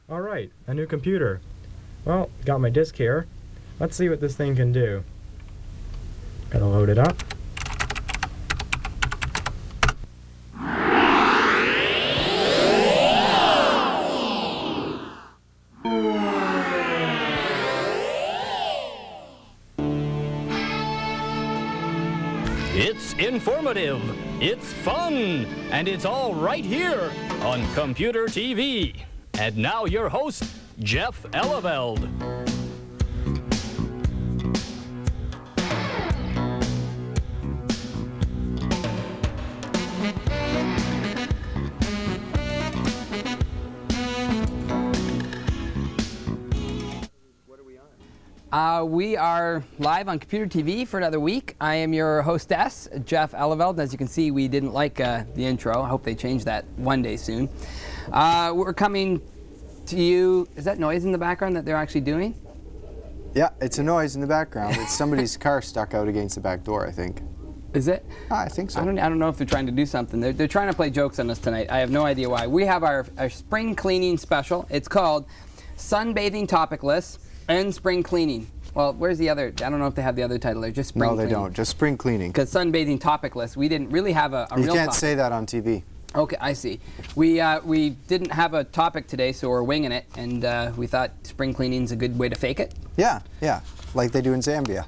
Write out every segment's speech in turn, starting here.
Alright, a new computer. Well, got my disk here. Let's see what this thing can do. Gotta load it up. It's informative, it's fun, and it's all right here on Computer TV. And now your host, Jeff Eleveld. We are live on Computer TV for another week. I am your hostess, Jeff Eleveld. As you can see, we didn't like the intro. I hope they change that one day soon. We're coming to you. Is that noise in the background that they're actually doing? Yeah, it's a noise in the background. It's somebody's car stuck out against the back door, I think. Is it? I think so. I don't know if they're trying to do something. They're trying to play jokes on us tonight. I have no idea why. We have our spring cleaning special. It's called Sunbathing Topicless and Spring Cleaning. Well, where's the other? I don't know if they have the other title there. Just spring cleaning. No, they don't. Just spring cleaning. Because sunbathing topicless, we didn't really have a real You can't topic. say that on TV. Okay, I see. We didn't have a topic today, so we're winging it, and we thought spring cleaning's a good way to fake it. Yeah, like they do in Zambia.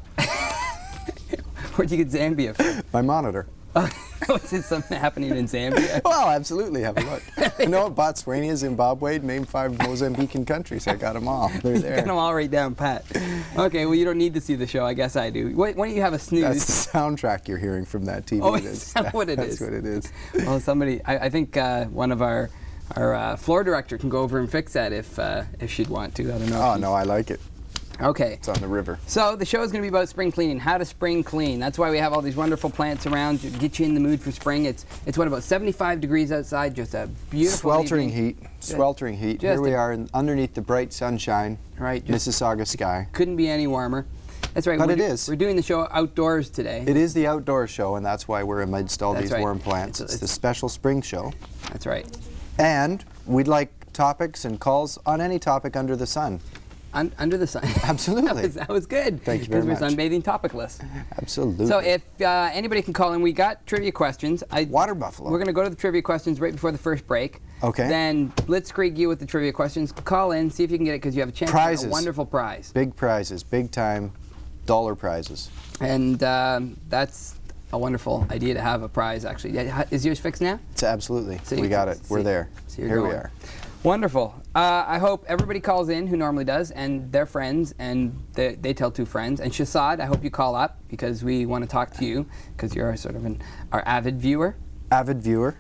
Where'd you get Zambia from? My monitor. Is it something happening in Zambia? Well, absolutely. Have a look. I know Botswana, Zimbabwe, name 5 Mozambican countries. I got them all. They're there. Got them all right down pat. Okay, well, you don't need to see the show. I guess I do. Why don't you have a snooze? That's the soundtrack you're hearing from that TV. Oh, is that what it is? That's what it is. Well, somebody, I think one of our floor director can go over and fix that if she'd want to. I don't know. Oh, no, I like it. Okay. It's on the river. So the show is going to be about spring cleaning, how to spring clean. That's why we have all these wonderful plants around to get you in the mood for spring. It's what, about 75 degrees outside, just a beautiful sweltering evening. heat. Sweltering heat. Just Here we are underneath the bright sunshine. Right. Mississauga sky. Couldn't be any warmer. That's right. But it is. We're doing the show outdoors today. It is the outdoor show, and that's why we're amidst all these right. warm plants. It's the special spring show. That's right. And we'd like topics and calls on any topic under the sun. Under the sun. Absolutely. that was good. Thank you very much. Because we're sunbathing topicless. Absolutely. So if anybody can call in, we got trivia questions. Water buffalo. We're going to go to the trivia questions right before the first break. Okay. Then blitzkrieg you with the trivia questions. Call in, see if you can get it, because you have a chance Prizes. to win a wonderful prize. Big prizes, big time dollar prizes. And that's a wonderful idea to have a prize, actually. Is yours fixed now? It's absolutely. So we got it. We're there. So Here we are. Wonderful. I hope everybody calls in who normally does, and their friends, and they tell 2 friends. And Shazad, I hope you call up, because we want to talk to you, because you're sort of our avid viewer. Avid viewer.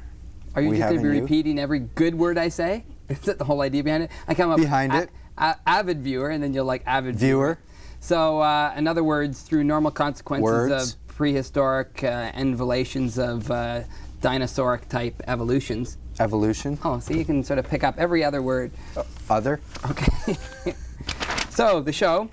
Are you just going to be repeating every good word I say? Is that the whole idea behind it? I come up behind it. Avid viewer, and then you'll like avid viewer. So, in other words, through normal consequences of prehistoric envolations of dinosauric type evolutions. Evolution. Oh, so you can sort of pick up every other word. Other. Okay. So the show,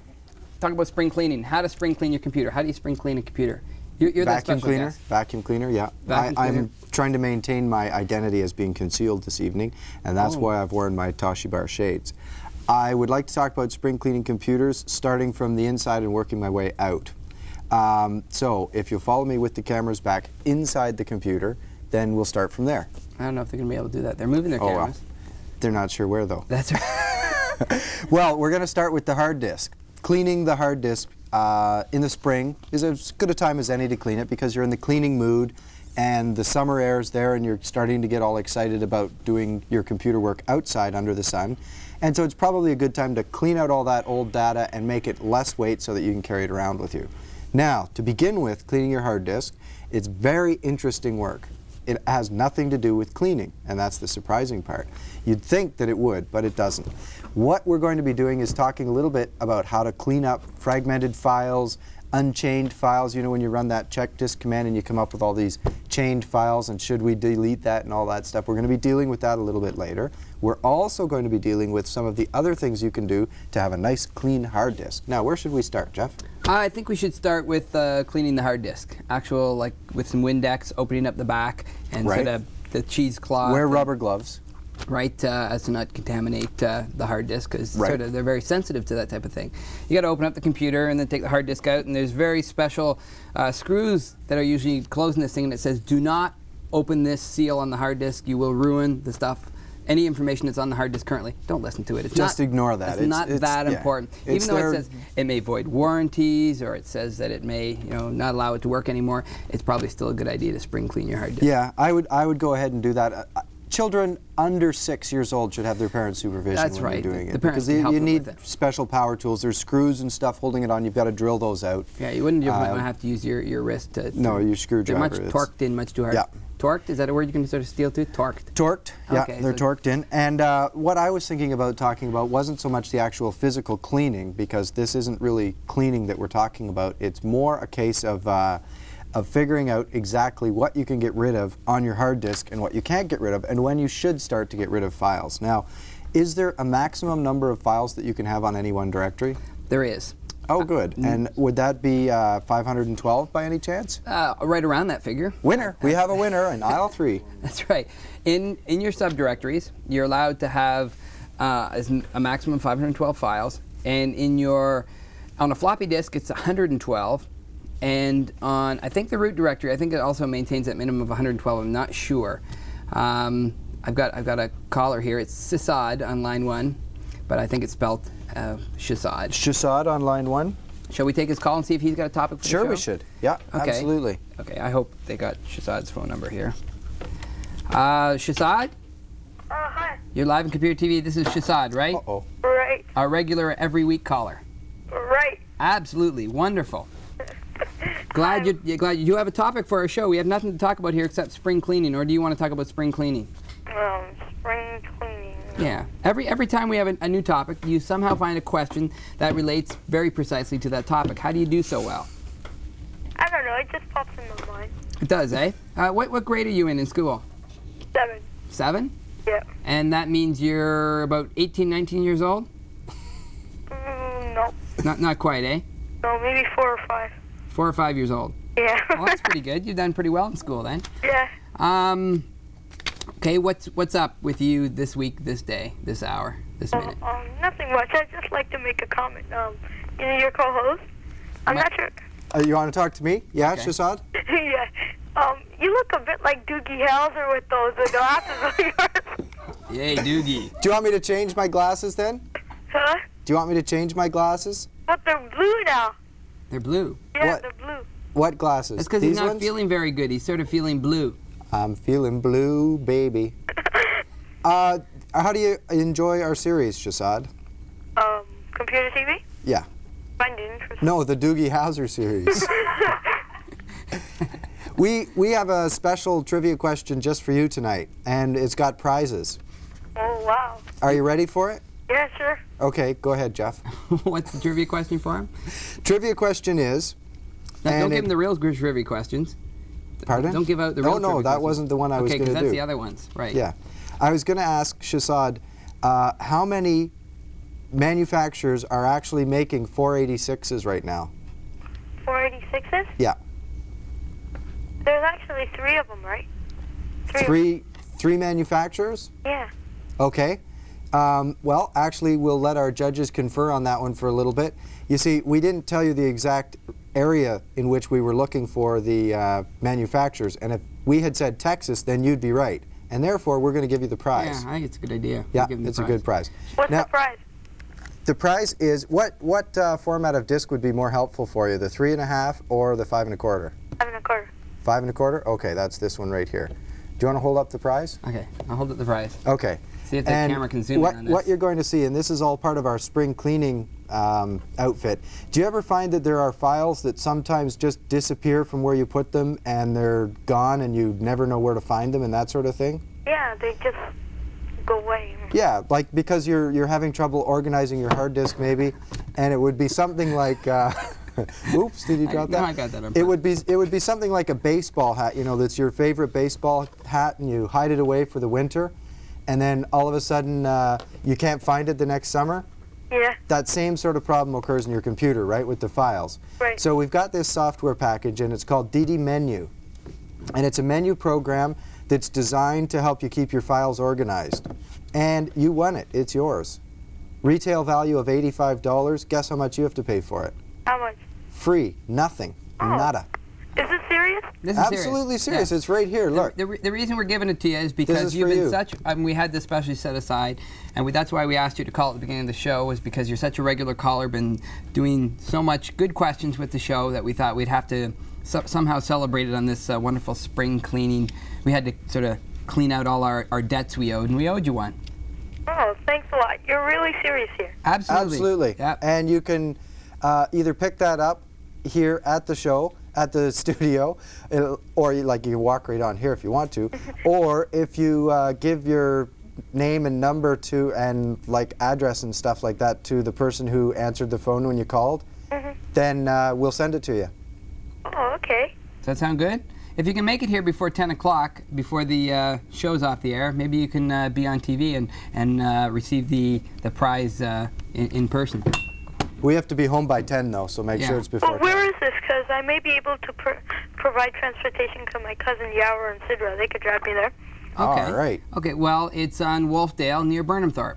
talk about spring cleaning. How to spring clean your computer. How do you spring clean a computer? You're that Vacuum special cleaner. guest. Vacuum cleaner. Yeah. Vacuum cleaner. I'm trying to maintain my identity as being concealed this evening, and that's why I've worn my Toshibar shades. I would like to talk about spring cleaning computers, starting from the inside and working my way out. So if you'll follow me with the cameras back inside the computer, then we'll start from there. I don't know if they're going to be able to do that. They're moving their cameras. Well, they're not sure where, though. That's right. Well, we're going to start with the hard disk. Cleaning the hard disk in the spring is as good a time as any to clean it, because you're in the cleaning mood and the summer air is there and you're starting to get all excited about doing your computer work outside under the sun. And so it's probably a good time to clean out all that old data and make it less weight so that you can carry it around with you. Now, to begin with, cleaning your hard disk, it's very interesting work. It has nothing to do with cleaning, and that's the surprising part. You'd think that it would, but it doesn't. What we're going to be doing is talking a little bit about how to clean up fragmented files, unchained files. You know, when you run that check disk command and you come up with all these chained files, and should we delete that and all that stuff. We're going to be dealing with that a little bit later. We're also going to be dealing with some of the other things you can do to have a nice clean hard disk. Now, where should we start, Jeff? I think we should start with cleaning the hard disk. Actual, like with some Windex, opening up the back and sort of the cheesecloth. Wear rubber gloves. right, as to not contaminate the hard disk, because Right. they're very sensitive to that type of thing. You got to open up the computer and then take the hard disk out, and there's very special screws that are usually closing this thing, and it says, do not open this seal on the hard disk. You will ruin the stuff. Any information that's on the hard disk currently, don't listen to it. It's Just ignore that. It's not that yeah. important. It's Even though there- it says it may void warranties, or it says that it may, not allow it to work anymore, it's probably still a good idea to spring clean your hard disk. Yeah, I would go ahead and do that. Children under 6 years old should have their parents' supervision That's when right. you're doing The it, parents because can help you them need with it. special power tools. There's screws and stuff holding it on. You've got to drill those out. Yeah, you wouldn't want to have to use your wrist to. No, your They're screwdriver. much it's- torqued in, much too hard. Yeah. Torqued? Is that a word you can sort of steal to? Torqued. Torqued, yeah, Okay, they're so- torqued in. And what I was thinking about talking about wasn't so much the actual physical cleaning, because this isn't really cleaning that we're talking about. It's more a case of figuring out exactly what you can get rid of on your hard disk and what you can't get rid of, and when you should start to get rid of files. Now, is there a maximum number of files that you can have on any one directory? There is. Oh, good. And would that be 512 by any chance? Right around that figure. Winner. We have a winner in aisle 3. That's right. In your subdirectories, you're allowed to have a maximum of 512 files, and on a floppy disk, it's 112. And on, I think, the root directory, I think it also maintains that minimum of 112. I'm not sure. I've got a caller here. It's Shazad on line 1, but I think it's spelled Shazad. Shazad on line 1. Shall we take his call and see if he's got a topic for the show? Sure, we should. Yeah, Okay. absolutely. Okay, I hope they got Shazad's phone number here. Shazad? Hi. You're live on Computer TV. This is Shazad, right? Uh-oh. Right. Our regular every week caller. Right. Absolutely. Wonderful. Glad you have a topic for our show. We have nothing to talk about here except spring cleaning, or do you want to talk about spring cleaning? Spring cleaning. Yeah. Every time we have a new topic, you somehow find a question that relates very precisely to that topic. How do you do so well? I don't know. It just pops in my mind. It does, eh? What grade are you in school? 7. 7? Yeah. And that means you're about 18, 19 years old? No. Not quite, eh? No, maybe 4 or 5. 4 or 5 years old. Yeah. Well, that's pretty good. You've done pretty well in school then. Yeah. Okay, what's up with you this week, this day, this hour, this minute? Nothing much. I'd just like to make a comment. Your co-host. I'm not sure. You want to talk to me? Yeah, Okay. Shazad? Yeah. You look a bit like Doogie Howser with those glasses of yours. Yay, Doogie. Do you want me to change my glasses then? Huh? Do you want me to change my glasses? But they're blue now. They're blue. Yeah, What? they're blue. What glasses? That's because he's These not ones? feeling very good. He's sort of feeling blue. I'm feeling blue, baby. How do you enjoy our series, Shazad? Computer TV? Yeah. Find it interesting. No, the Doogie Howser series. We have a special trivia question just for you tonight, and it's got prizes. Oh, wow. Are you ready for it? Yeah, sure. Okay, go ahead, Jeff. What's the trivia question for him? Trivia question is... Now, don't and give him the real trivia questions. Pardon? Don't give out the real Oh, no, trivia that questions. wasn't the one I was Okay, going to because do. that's the other ones, right? Yeah. I was going to ask Shazad, how many manufacturers are actually making 486s right now? 486s? Yeah. There's actually 3 of them, right? Three manufacturers? Yeah. Okay. Well, actually, we'll let our judges confer on that one for a little bit. You see, we didn't tell you the exact area in which we were looking for the manufacturers, and if we had said Texas, then you'd be right. And therefore, we're going to give you the prize. Yeah, I think it's a good idea. Yeah, We'll give him the it's a good prize. What's Now, the prize? the prize is, what format of disc would be more helpful for you, the 3.5 or the 5 1/4? 5 1/4. 5 1/4? Okay, that's this one right here. Do you want to hold up the prize? Okay, I'll hold up the prize. Okay. See if the camera can zoom in on this. What you're going to see, and this is all part of our spring cleaning outfit. Do you ever find that there are files that sometimes just disappear from where you put them and they're gone and you never know where to find them and that sort of thing? Yeah, they just go away. Yeah, like because you're having trouble organizing your hard disk maybe, and it would be something like, oops, did you drop that? No, I got that on It would be something like a baseball hat, you know, that's your favorite baseball hat, and you hide it away for the winter, and then all of a sudden you can't find it the next summer. Yeah. That same sort of problem occurs in your computer, right, with the files. Right. So we've got this software package, and it's called DD Menu, and it's a menu program that's designed to help you keep your files organized. And you won it. It's yours. Retail value of $85. Guess how much you have to pay for it? How much? Free. Nothing. Nada. Is this serious? This is Absolutely serious. Yeah. It's right here. Look. The reason we're giving it to you is because is you've for been you. such. We had this specially set aside, and that's why we asked you to call at the beginning of the show, was because you're such a regular caller, been doing so much good questions with the show that we thought we'd have to somehow celebrate it on this wonderful spring cleaning. We had to sort of clean out all our debts we owed, and we owed you one. Oh, thanks a lot. You're really serious here. Absolutely. Yep. And you can either pick that up here at the show, at the studio, or you can walk right on here if you want to, or if you give your name and number to and address and stuff like that to the person who answered the phone when you called, then we'll send it to you. Oh, okay. Does that sound good? If you can make it here before 10 o'clock, before the show's off the air, maybe you can be on TV and receive the prize in person. We have to be home by 10 though, so make sure it's before Well, 10. where is this? Because I may be able to provide transportation to my cousin Yawer and Sidra. They could drive me there. Okay. All right. Okay, well, it's on Wolfdale near Burnhamthorpe.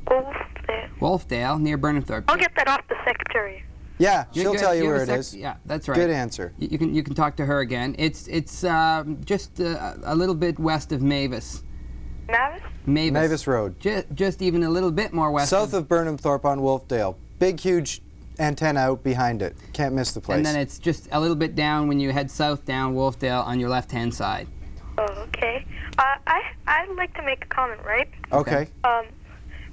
Wolfdale. Wolfdale near Burnhamthorpe. I'll get that off the secretary. Yeah, You're she'll good. tell you have where a it is. Yeah, that's right. Good answer. You can talk to her again. It's just a little bit west of Mavis. Mavis? Mavis Road. Just even a little bit more west. South of Burnhamthorpe on Wolfdale. Big, huge antenna out behind it. Can't miss the place. And then it's just a little bit down when you head south down Wolfdale on your left-hand side. Oh, okay. I'd like to make a comment, right? Okay.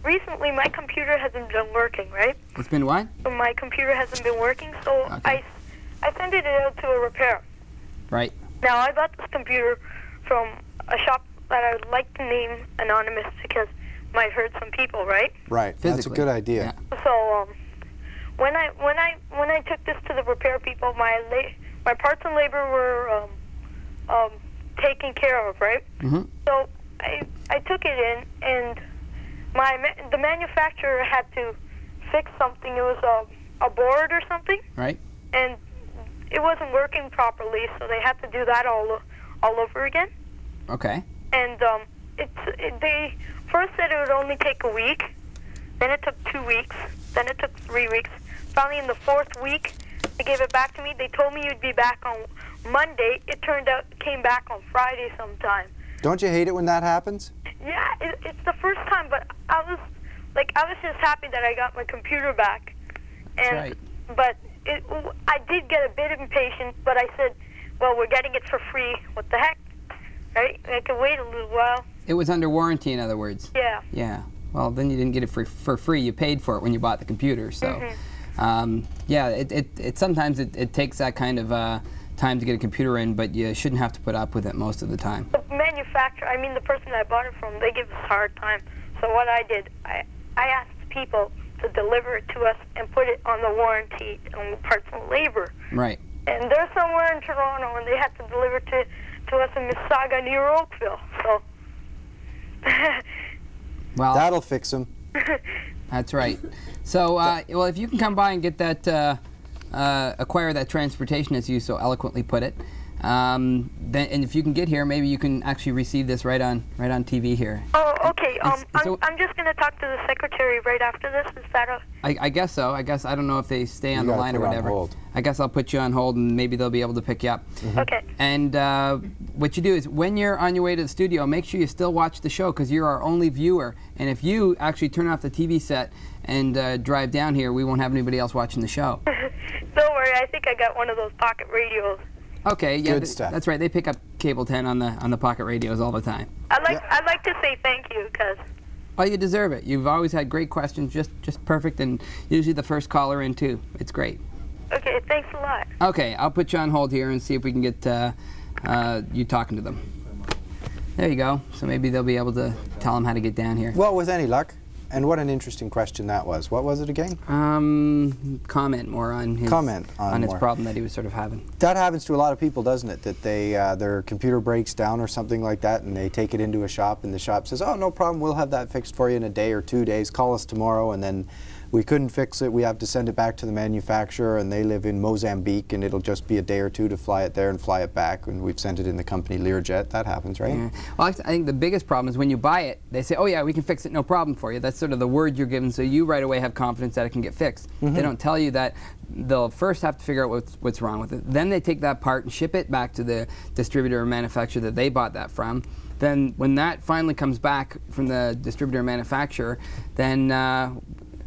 Recently my computer hasn't been working, right? It's been what? My computer hasn't been working, so Okay. I sent it out to a repair. Right. Now, I bought this computer from a shop that I would like to name anonymous because it might hurt some people, right? Right. That's a Physically. good idea. Yeah. So, when I took this to the repair people, my parts and labor were taken care of, right? Mm-hmm. So I took it in, and the manufacturer had to fix something. It was a board or something, Right. and it wasn't working properly, so they had to do that all over again. Okay. And they first said it would only take a week, then it took 2 weeks, then it took 3 weeks. Finally, in the 4th week, they gave it back to me. They told me you'd be back on Monday. It turned out it came back on Friday sometime. Don't you hate it when that happens? Yeah, it's the first time, but I was just happy that I got my computer back. And, right. But I did get a bit impatient, but I said, well, we're getting it for free. What the heck? Right? I could wait a little while. It was under warranty, in other words. Yeah. Yeah. Well, then you didn't get it for free. You paid for it when you bought the computer. So, yeah, it sometimes it takes that kind of time to get a computer in, but you shouldn't have to put up with it most of the time. The manufacturer, the person I bought it from, they give us a hard time. So what I did, I asked people to deliver it to us and put it on the warranty on parts and labor. Right. And they're somewhere in Toronto, and they had to deliver it to us in Mississauga near Oakville. So. Well, That'll fix them. that's right. So, well, if you can come by and get that, acquire that transportation, as you so eloquently put it, then, and if you can get here, maybe you can actually receive this right on TV here. Oh, okay. It's I'm just going to talk to the secretary right after this. Is that a... I guess so. I don't know if they stay on You the gotta line or put it on whatever. hold. I guess I'll put you on hold, and maybe they'll be able to pick you up. Okay. And what you do is, when you're on your way to the studio, make sure you still watch the show, because you're our only viewer. And if you actually turn off the TV set and drive down here, we won't have anybody else watching the show. Don't worry. I think I got one of those pocket radios. Okay, yeah, Good stuff. that's right. They pick up cable 10 on the pocket radios all the time. I'd like to say thank you, because... Oh, you deserve it. You've always had great questions, just perfect, and usually the first caller in too. It's great. Okay, thanks a lot. Okay, I'll put you on hold here and see if we can get you talking to them. There you go. So maybe they'll be able to tell them how to get down here. Well, with any luck. And what an interesting question that was. What was it again? Comment more on his on his more. problem that he was sort of having. That happens to a lot of people, doesn't it? That they their computer breaks down or something like that, and they take it into a shop, and the shop says, "Oh, no problem. We'll have that fixed for you in a day or 2 days. Call us tomorrow." And then We couldn't fix it. We have to send it back to the manufacturer, and they live in Mozambique, and it'll just be a day or two to fly it there and fly it back. And we've sent it in the company Learjet. That happens, right? Yeah. Well, I think the biggest problem is when you buy it, they say, oh yeah, we can fix it, no problem for you. That's sort of the word you're given, so you right away have confidence that it can get fixed. They don't tell you that they'll first have to figure out what's wrong with it. Then they take that part and ship it back to the distributor or manufacturer that they bought that from. Then when that finally comes back from the distributor or manufacturer, then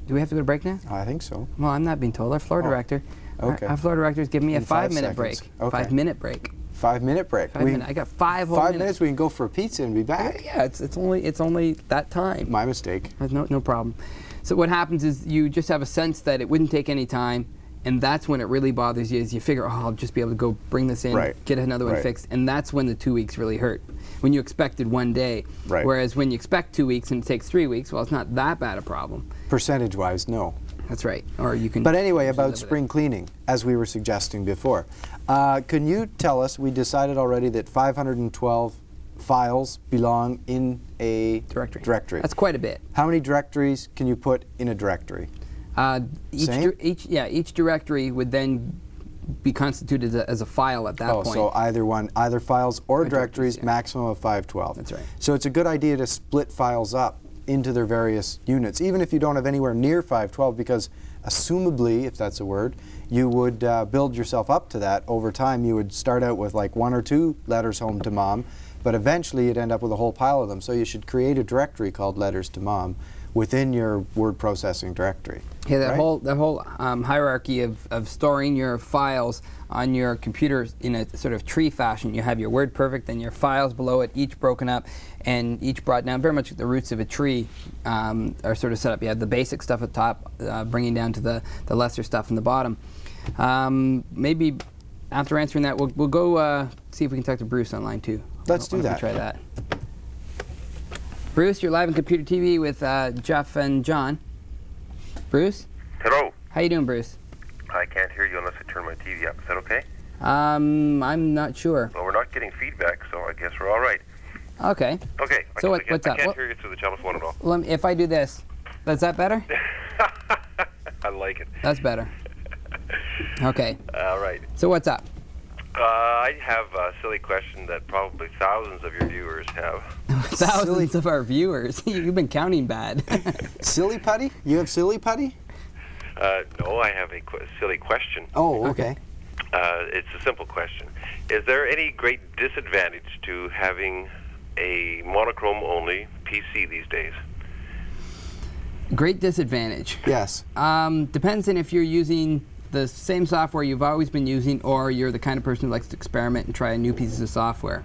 do we have to go to break now? I think so. Well, I'm not being told. Our floor director, Okay. our floor director is giving me a In 5 5-minute break. seconds. Okay. 5-minute break. 5-minute break. 5 minutes. I got 5 whole 5 minutes. We can go for a pizza and be back. Yeah, it's only that time. My mistake. No problem. So what happens is you just have a sense that it wouldn't take any time, and that's when it really bothers you. Is you figure, oh, I'll just be able to go bring this in, Right. get another one Right. fixed, and that's when the 2 weeks really hurt. When you expected one day, Right. whereas when you expect 2 weeks and it takes 3 weeks, well, it's not that bad a problem. Percentage-wise, no. That's right. Or you can. But anyway, live about with it. spring cleaning, as we were suggesting before. Can you tell us, we decided already that 512 files belong in a directory. That's quite a bit. How many directories can you put in a directory? Same? Each directory would then be constituted as a file at that point. So either files or directories, yeah. maximum of 512. That's right. So it's a good idea to split files up into their various units, even if you don't have anywhere near 512, because assumably, if that's a word, you would build yourself up to that over time. You would start out with like 1 or 2 letters home to mom, but eventually you'd end up with a whole pile of them. So you should create a directory called letters to mom within your word processing directory. Yeah, that right? whole hierarchy of storing your files on your computer in a sort of tree fashion. You have your WordPerfect and your files below it, each broken up and each brought down, very much the roots of a tree are sort of set up. You have the basic stuff at the top, bringing down to the lesser stuff in the bottom. Maybe after answering that, we'll go see if we can talk to Bruce on line 2. Let's do that. Try that. Bruce, you're live on Computer TV with Jeff and John. Bruce? Hello. How you doing, Bruce? I can't hear you unless I turn my TV up. Is that okay? I'm not sure. Well, we're not getting feedback, so I guess we're all right. Okay. Okay. So what's up? I can't hear you through the telephone at all. Well, if I do this, is that better? I like it. That's better. Okay. All right. So what's up? I have a silly question that probably thousands of your viewers have. Thousands of our viewers. You've been counting bad. Silly putty? You have silly putty? No, I have a silly question. Oh, okay. It's a simple question. Is there any great disadvantage to having a monochrome-only PC these days? Great disadvantage. Yes. Depends on if you're using the same software you've always been using, or you're the kind of person who likes to experiment and try new pieces of software.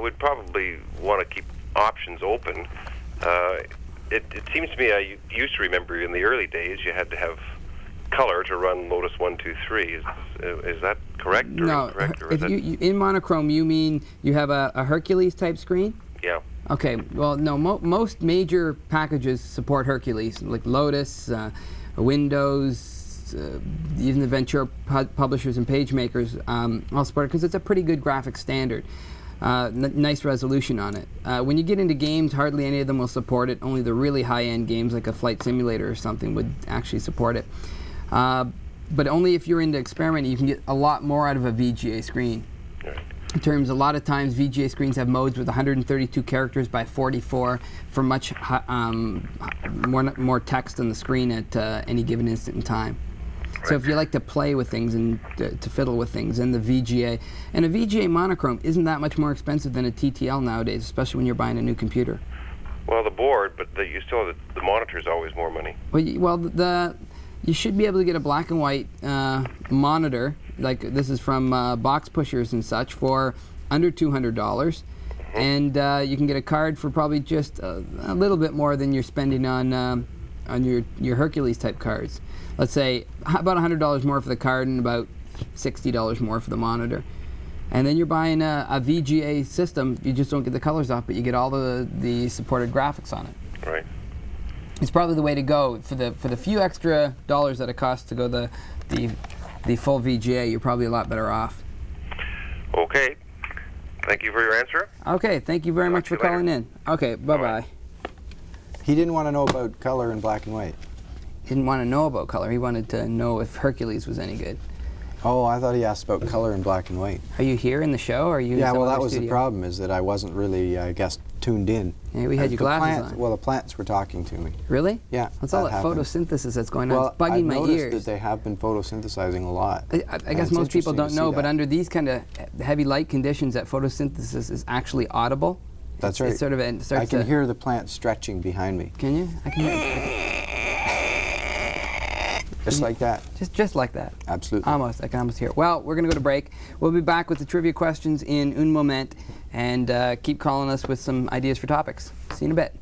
We'd probably want to keep options open. It seems to me, I used to remember in the early days you had to have color to run Lotus 123. Is that correct or No, incorrect? Or if you in monochrome, you mean you have a Hercules type screen? Yeah. Okay, well, no, most major packages support Hercules, like Lotus, Windows, even the Ventura publishers and page makers all support it because it's a pretty good graphic standard. Nice resolution on it. When you get into games, hardly any of them will support it. Only the really high-end games, like a flight simulator or something, would actually support it. But only if you're into experimenting, you can get a lot more out of a VGA screen. In terms, a lot of times VGA screens have modes with 132 characters by 44 for much more text on the screen at any given instant in time. So if you like to play with things and to fiddle with things, and the VGA, and a VGA monochrome isn't that much more expensive than a TTL nowadays, especially when you're buying a new computer. Well, the board, but you still have the monitor's always more money. Well, you should be able to get a black and white monitor, like this is from Box Pushers and such, for under $200. And you can get a card for probably just a little bit more than you're spending on your Hercules type cards. Let's say about $100 more for the card and about $60 more for the monitor. And then you're buying a VGA system. You just don't get the colors off, but you get all the supported graphics on it. Right. It's probably the way to go for the few extra dollars that it costs to go the full VGA. You're probably a lot better off. Okay. Thank you for your answer. Okay, thank you very much for calling in. Okay, bye-bye. He didn't want to know about color and black and white. didn't want to know about color. He wanted to know if Hercules was any good. Oh, I thought he asked about color in black and white. Are you here in the show, or are you? Yeah, in some well, that other was studio? the problem, is that I wasn't really, I guess, tuned in. Yeah, we had your The glasses plants, on. well, the plants were talking to me. Really? Yeah, That's all that that happened. photosynthesis that's going on. Well, It's bugging I've my noticed ears. that they have been photosynthesizing a lot. I and guess it's most people interesting don't to know, see but that. under these kind of heavy light conditions, that photosynthesis is actually audible. That's It's right. sort of, it starts I can to, hear the plant stretching behind me, Can you? I can hear just like that. just like that. Absolutely. Almost. I can almost hear it. Well, we're going to go to break. We'll be back with the trivia questions in un moment, and keep calling us with some ideas for topics. See you in a bit.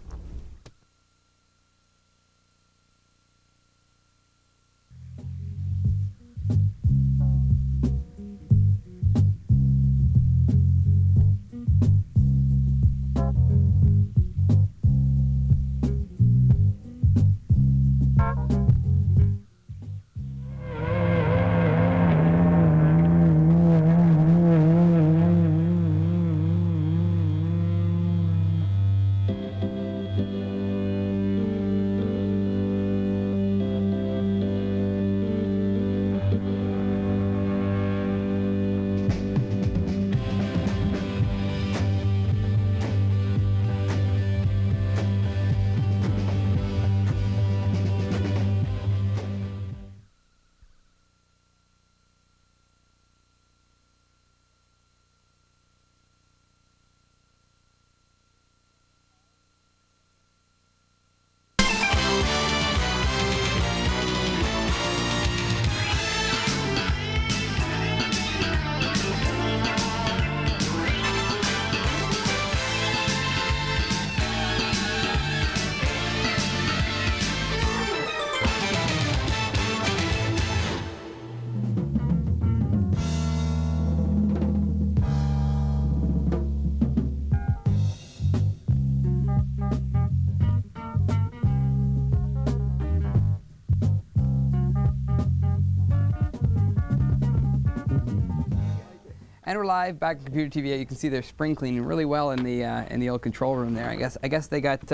And we're live back in Computer TV. You can see they're spring cleaning really well in the old control room there. I guess they got.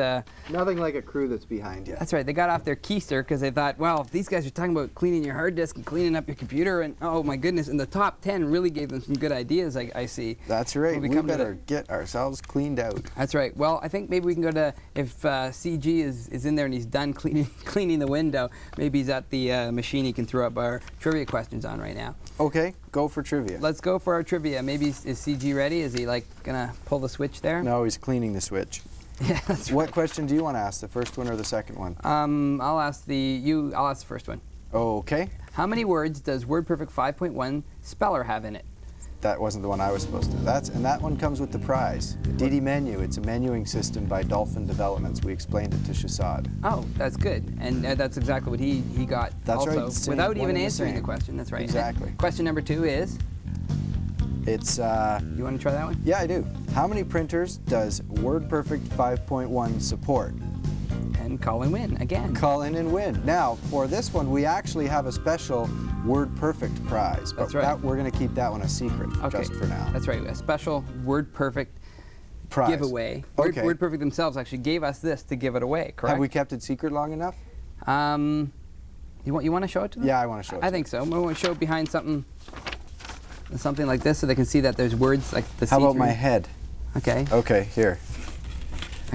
Nothing like a crew that's behind you. That's right. They got off their keister because they thought, well, if these guys are talking about cleaning your hard disk and cleaning up your computer, and oh my goodness, and the top 10 really gave them some good ideas. I see. That's right. We'll be We coming to better get ourselves cleaned out. That's right. Well, I think maybe we can go to, if CG is in there and he's done cleaning the window, maybe he's at the machine he can throw up our trivia questions on right now. Okay, go for trivia. Let's go for our trivia. Maybe is CG ready? Is he like gonna pull the switch there? No, he's cleaning the switch. Yeah, that's What right. question do you want to ask, the first one or the second one? I'll ask the first one. Okay, How many words does WordPerfect 5.1 Speller have in it? that wasn't the one I was supposed to. And that one comes with the prize. DD Menu, it's a menuing system by Dolphin Developments. We explained it to Shazad. Oh, that's good. And that's exactly what he got That's right, also, same, without one even and the answering the same. question. That's right. Exactly. Question number 2 is, It's, you want to try that one? yeah, I do. How many printers does WordPerfect 5.1 support? And call and win again. Call in and win. Now, for this one, we actually have a special WordPerfect prize. But That's right. we're going to keep that one a secret Okay. just for now. That's right. A special WordPerfect Prize. giveaway. Okay. WordPerfect themselves actually gave us this to give it away, correct? Have we kept it secret long enough? You want to show it to them? Yeah, I want to show it. I think so. We want to show it behind something like this so they can see that there's words like the How about see-through. my head? Okay. Okay, here.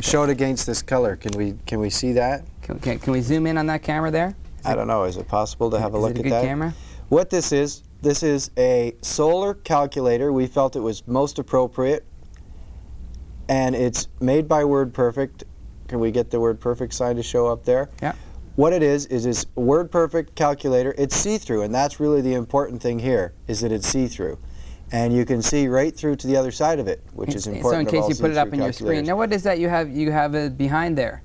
Show it against this color. Can we see that? Can we zoom in on that camera there? I don't know. Is it possible to have a Is look it a at good that? camera? What this is a solar calculator. We felt it was most appropriate, and it's made by WordPerfect. Can we get the WordPerfect sign to show up there? Yeah. What it is this WordPerfect calculator. It's see-through, and that's really the important thing here, is that it's see-through. And you can see right through to the other side of it, which is important. So in of case all you put it up see-through on your screen. calculators. Now what is that you have it behind there?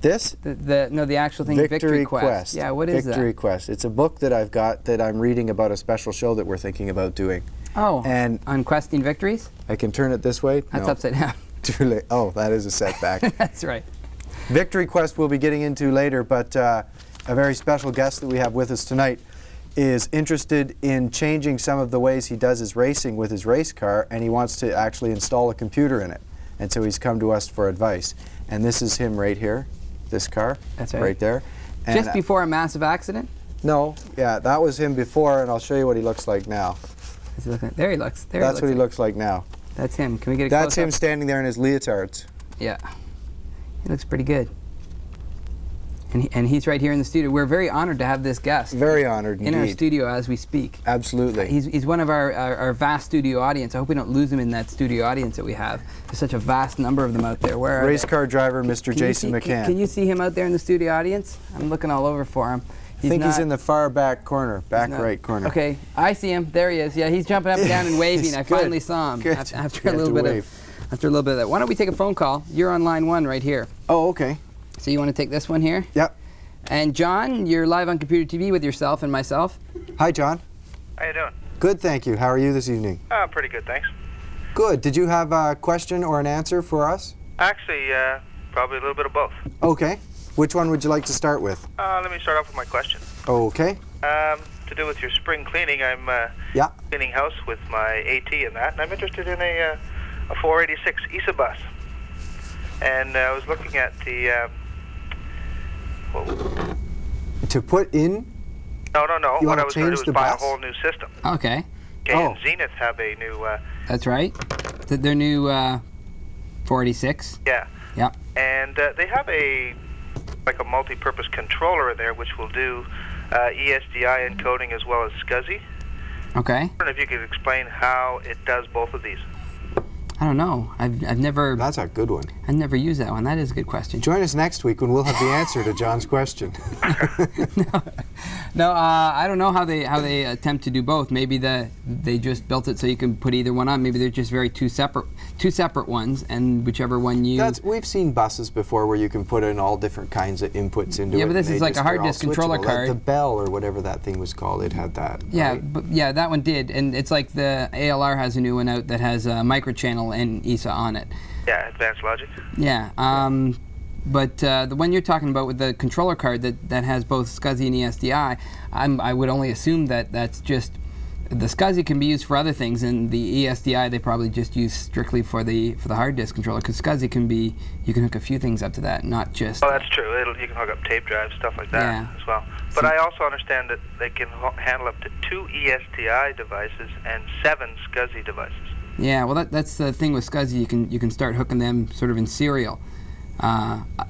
This? The actual thing, Victory Quest. Yeah, what is Victory that? Quest. It's a book that I've got that I'm reading about a special show that we're thinking about doing. Oh, And on questing victories? I can turn it this way. That's No. upside down. Too late. Oh, that is a setback. That's right. Victory Quest we'll be getting into later, but a very special guest that we have with us tonight is interested in changing some of the ways he does his racing with his race car, and he wants to actually install a computer in it. And so he's come to us for advice. And this is him right here, this car. That's right. Right there. And Just before a massive accident? No, yeah, that was him before, and I'll show you what he looks like now. Is he looking? There he looks. There That's what he like. looks like now. That's him. Can we get a That's him close-up? standing there in his leotards. Yeah. He looks pretty good. And he's right here in the studio. We're very honored to have this guest Very honored in indeed. our studio as we speak. Absolutely. He's one of our vast studio audience. I hope we don't lose him in that studio audience that we have. There's such a vast number of them out there. Where are Race they? car driver, Mr. Can you Jason see- McCann. Can you see him out there in the studio audience? I'm looking all over for him. I think he's not- in the far back corner, back no. right corner. Okay, I see him. There he is. Yeah, he's jumping up and down and waving. He's I good. finally saw him Good. after You a have little to bit wave. of that. Why don't we take a phone call? You're on line 1 right here. Oh, okay. So you want to take this one here? Yep. And John, you're live on Computer TV with yourself and myself. Hi, John. How you doing? Good, thank you. How are you this evening? Pretty good, thanks. Good. Did you have a question or an answer for us? Actually, probably a little bit of both. Okay. Which one would you like to start with? Let me start off with my question. Okay. To do with your spring cleaning, I'm Yeah. cleaning house with my AT and that, and I'm interested in a 486 ESA bus. And I was looking at the... To put in? No. You What wanna I was going to change do the is buy bus? a whole new system. Okay, Okay, Oh. and Zenith have a new... that's right. Their new 486. yeah. Yep. And they have a multi-purpose controller in there which will do ESDI encoding as well as SCSI. Okay. I don't know if you could explain how it does both of these. I don't know. I've never That's a good one. used that one. That is a good question. Join us next week when we'll have the answer to John's question. No, I don't know how they attempt to do both. Maybe they just built it so you can put either one on. Maybe they're just two separate ones, and whichever one you. We've seen buses before where you can put in all different kinds of inputs into it. Yeah, but this and is they like a hard they're all disk controller switchable. Like card. the Bell or whatever that thing was called, it had that. Yeah, right? but yeah, that one did, and it's like the ALR has a new one out that has a microchannel and ESA on it. Yeah, advanced logic. Yeah, but the one you're talking about with the controller card that has both SCSI and ESDI, I would only assume that that's just the SCSI can be used for other things, and the ESDI they probably just use strictly for the hard disk controller, because SCSI can be, you can hook a few things up to that, not just. Oh, that's true. You can hook up tape drives, stuff like that Yeah. as well. But I also understand that they can handle up to 2 ESDI devices and 7 SCSI devices. Yeah, well that's the thing with SCSI. You can start hooking them sort of in serial,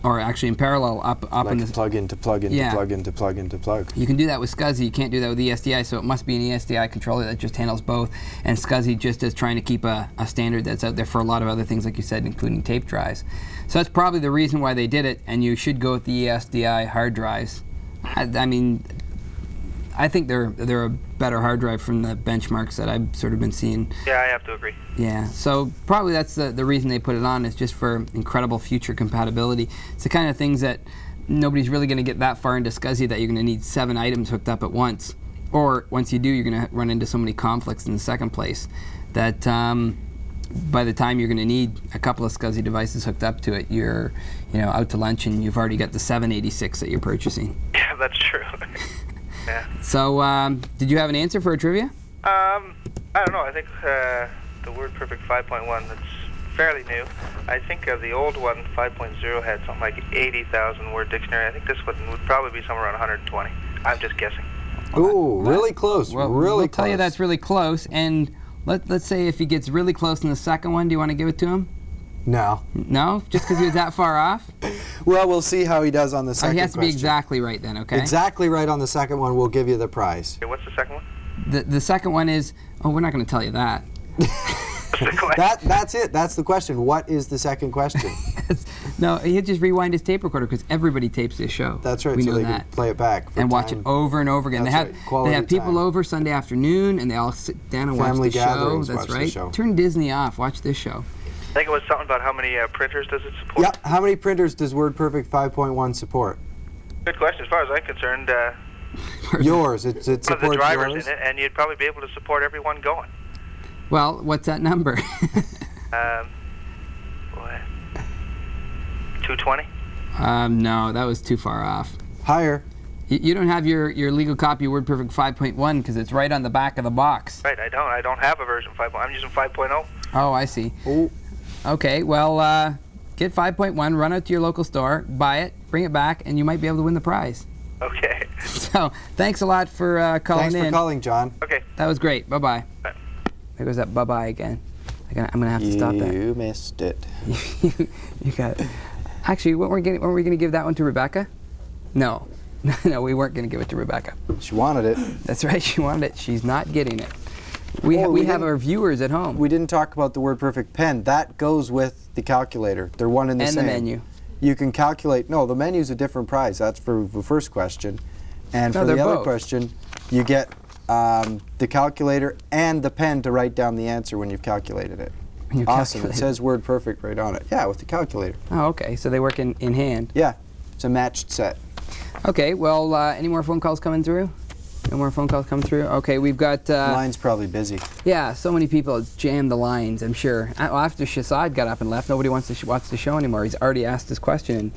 or actually in parallel up Like in the plug into plug into Yeah. plug into plug into plug. You can do that with SCSI. You can't do that with ESDI, so it must be an ESDI controller that just handles both. And SCSI just is trying to keep a standard that's out there for a lot of other things, like you said, including tape drives. So that's probably the reason why they did it, and you should go with the ESDI hard drives. I mean, I think they're a better hard drive from the benchmarks that I've sort of been seeing. Yeah, I have to agree. Yeah, so probably that's the reason they put it on, is just for incredible future compatibility. It's the kind of things that nobody's really going to get that far into SCSI that you're going to need 7 items hooked up at once. Or once you do, you're going to run into so many conflicts in the second place that by the time you're going to need a couple of SCSI devices hooked up to it, you're out to lunch and you've already got the 786 that you're purchasing. Yeah, that's true. Yeah. So did you have an answer for a trivia? I don't know. I think the WordPerfect 5.1, that's fairly new. I think the old one, 5.0, had something like 80,000 word dictionary. I think this one would probably be somewhere around 120. I'm just guessing. Ooh, really close. Well, really we'll close. tell you that's really close. And let's say if he gets really close in the second one, do you want to give it to him? No. No? Just because he was that far off? Well, we'll see how he does on the Or second he has to be question. exactly right then, okay? Exactly right on the second one, we'll give you the prize. Okay, what's the second one? The second one is, we're not going to tell you that. That's it. That's the question. What is the second question? No, he'll just rewind his tape recorder because everybody tapes this show. That's right. We so know they that. can play it back for And watch time. it over and over again. That's right. They Quality have people time. over Sunday afternoon, and they all sit down and Family watch the show. gatherings, That's watch the right. show. Turn Disney off. Watch this show. I think it was something about how many printers does it support? Yeah. How many printers does WordPerfect 5.1 support? Good question. As far as I'm concerned, Yours. It one of the supports drivers yours. in it, and you'd probably be able to support everyone going. Well, what's that number? 220? No, that was too far off. Higher. You don't have your legal copy of WordPerfect 5.1 because it's right on the back of the box. Right, I don't. I don't have a version 5.0. I'm using 5.0. Oh, I see. Oh. Okay, well, get 5.1, run out to your local store, buy it, bring it back, and you might be able to win the prize. Okay. So thanks a lot for calling Thanks in. for calling, John. Okay. That was great. Bye-bye. Bye. There goes that bye-bye again. I'm going to have to stop that. You missed it. You got it. Actually, weren't we going to give that one to Rebecca? No. No, we weren't going to give it to Rebecca. She wanted it. That's right. She wanted it. She's not getting it. We we have didn't- our viewers at home. We didn't talk about the WordPerfect pen. That goes with the calculator. They're one and the And same. the menu. You can calculate. No, the menu's a different price. That's for the first question. And No, for the they're other both. question, you get the calculator and the pen to write down the answer when you've calculated it. When you Awesome. calculate It says WordPerfect right on it. Yeah, with the calculator. Oh, okay. So they work in hand. Yeah, it's a matched set. Okay. Well, any more phone calls coming through? No more phone calls coming through? Okay, we've got... Line's probably busy. Yeah, so many people jammed the lines, I'm sure. Well, after Shazad got up and left, nobody wants to watch the show anymore. He's already asked his question.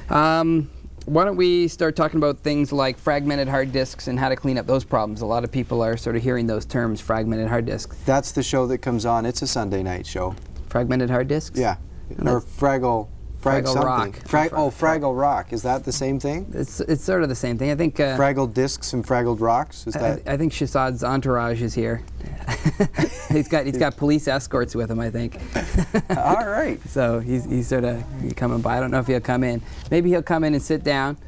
Why don't we start talking about things like fragmented hard disks and how to clean up those problems? A lot of people are sort of hearing those terms, fragmented hard disks. That's the show that comes on. It's a Sunday night show. Fragmented hard disks? Yeah. Or Fraggle Fraggle something. Rock. Fraggle Rock. Is that the same thing? It's sort of the same thing. I think... Fraggle discs and Fraggled rocks? Is that? I think Shazad's entourage is here. he's got police escorts with him, I think. All right. So he's sort of coming by. I don't know if he'll come in. Maybe he'll come in and sit down.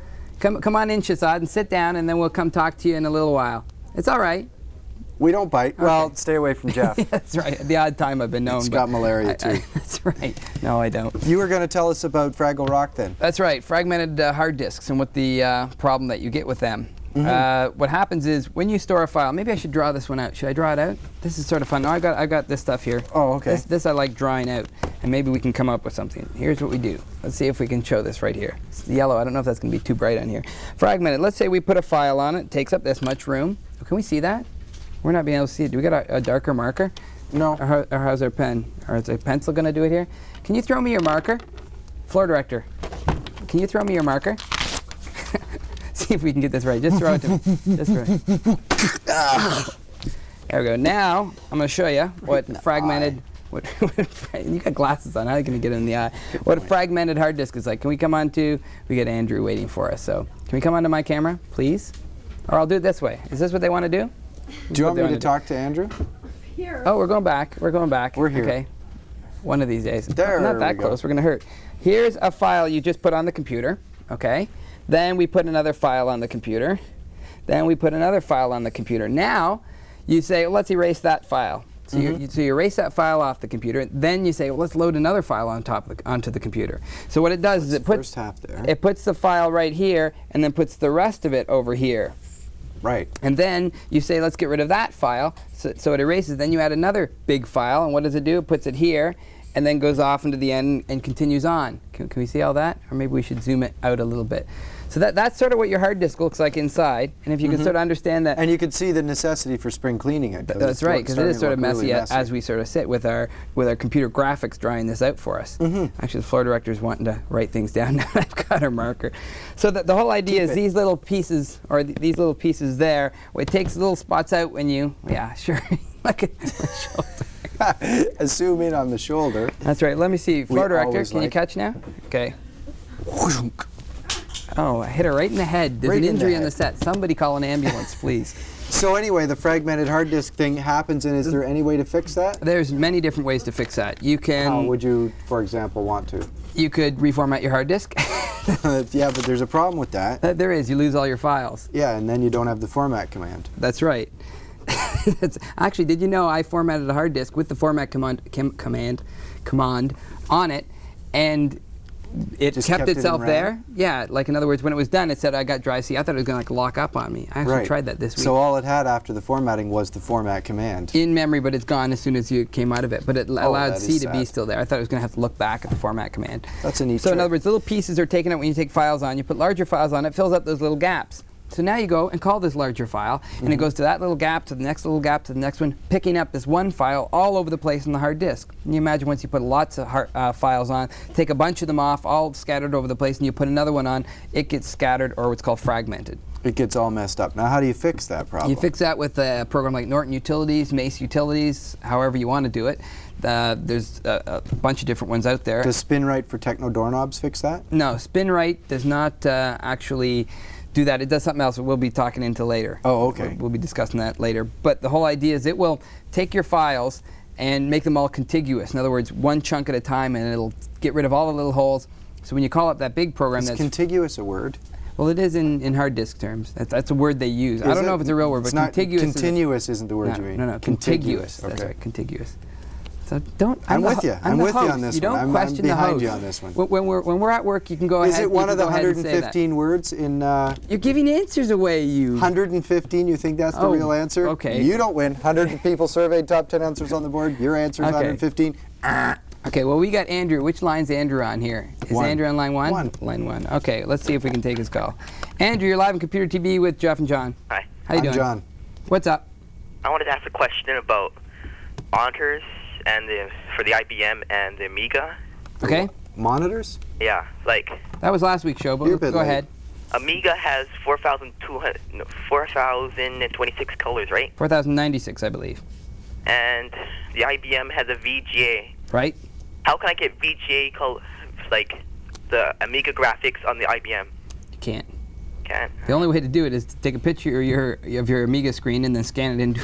Come on in, Shazad, and sit down, and then we'll come talk to you in a little while. It's all right. We don't bite. Well, stay away from Jeff. That's right. The odd time I've been known. He's but got malaria, too. That's right. No, I don't. You were going to tell us about Fraggle Rock then. That's right. Fragmented hard disks and what the problem that you get with them. What happens is when you store a file, maybe I should draw this one out. Should I draw it out? This is sort of fun. No, I got this stuff here. Oh, okay. This I like drawing out, and maybe we can come up with something. Here's what we do. Let's see if we can show this right here. It's yellow. I don't know if that's going to be too bright on here. Fragmented. Let's say we put a file on it. It takes up this much room. Can we see that? We're not being able to see it. Do we got a darker marker? No. Or how's our pen? Or is a pencil going to do it here? Can you throw me your marker? Floor director, can you throw me your marker? See if we can get this right. Just throw it to me. Just throw it. There we go. Now, I'm going to show you what fragmented... you got glasses on. How are you going to get it in the eye? What a fragmented hard disk is like. Can we come on to... We got Andrew waiting for us. So can we come onto my camera, please? Or I'll do it this way. Is this what they want to do? Do you want me to talk to Andrew? Oh, we're going back. We're going back. We're here. Okay. One of these days. There Not that we go. close. We're going to hurt. Here's a file you just put on the computer. Okay. Then we put another file on the computer. Then we put another file on the computer. Now you say, well, let's erase that file. So, so you erase that file off the computer. Then you say, well, let's load another file on top of onto the computer. So what it does is it puts first half there. it puts the file right here and then puts the rest of it over here. Right. And then you say, let's get rid of that file. So it erases. Then you add another big file. And what does it do? It puts it here and then goes off into the end and continues on. Can we see all that? Or maybe we should zoom it out a little bit. So that's sort of what your hard disk looks like inside. And if you can sort of understand that. And you can see the necessity for spring cleaning it. That's right, because it is sort of messy, Really as we sort of sit with our computer graphics drawing this out for us. Actually, the floor director's wanting to write things down now. I've got our marker. So the whole idea is these little pieces, or these little pieces there, it takes little spots out when you, yeah, sure. Look at my shoulder. Zoom in on the shoulder. That's right. Let me see. Floor director, always can you like- catch now? Okay. Oh, I hit her right in the head. There's Right an in the injury on head. the set. Somebody call an ambulance, please. So anyway, the fragmented hard disk thing happens, and is there any way to fix that? There's many different ways to fix that. You can. How would you, for example, want to? You could reformat your hard disk. Yeah, but there's a problem with that. There is. You lose all your files. Yeah, and then you don't have the format command. That's right. Actually, did you know I formatted a hard disk with the format command on it, and it Just kept kept it in itself RAM? there? Yeah, like in other words, when it was done, it said I got dry C. I thought it was going to lock up on me. I actually tried that this week. So all it had after the formatting was the format command. In memory, but it's gone as soon as you came out of it. But it allowed that C is to be sad. still there. I thought I was going to have to look back at the format command. That's a neat So in trick. other words, little pieces are taken out when you take files on. You put larger files on, it fills up those little gaps. So now you go and call this larger file, and it goes to that little gap, to the next little gap, to the next one, picking up this one file all over the place on the hard disk. And you imagine once you put lots of files on, take a bunch of them off, all scattered over the place, and you put another one on, it gets scattered, or what's called fragmented. It gets all messed up. Now, how do you fix that problem? You fix that with a program like Norton Utilities, Mace Utilities, however you want to do it. There's a bunch of different ones out there. Does SpinRite for Techno Doorknobs fix that? No, SpinRite does not actually do that. It does something else that we'll be talking into later. Oh, okay. We'll be discussing that later. But the whole idea is it will take your files and make them all contiguous. In other words, one chunk at a time, and it'll get rid of all the little holes. So when you call up that big program, Is contiguous a word? Well, it is in hard disk terms. That's a word they use. I don't know if it's a real word, but It's not contiguous. continuous isn't the word you mean. No, contiguous. That's Okay. right, contiguous. So don't. I'm the with ho- you. I'm I'm the with you host. on this You don't one. I'm question the behind host. you on this one. When we're at work, you can go Is ahead. it one you of the can go ahead and say that. 115 words in? You're giving answers away, you. 115. You think that's the Oh, real answer? okay. You don't win. 100 people surveyed, top 10 answers on the board. Your answer is Okay. 115. Okay, well, we got Andrew. Which line's Andrew on here? Is One. Andrew on line one? One. Line one. Okay, let's see if we can take his call. Andrew, you're live on Computer TV with Jeff and John. Hi. How you I'm doing? John. What's up? I wanted to ask a question about monitors and for the IBM and the Amiga. Okay, Monitors? Yeah, like that was last week's show, but You're a bit go late. ahead. Amiga has 4,026 colors, right? 4,096, I believe. And the IBM has a VGA. Right? How can I get VGA like the Amiga graphics on the IBM? You can't. Can't. The only way to do it is to take a picture of your Amiga screen and then scan it into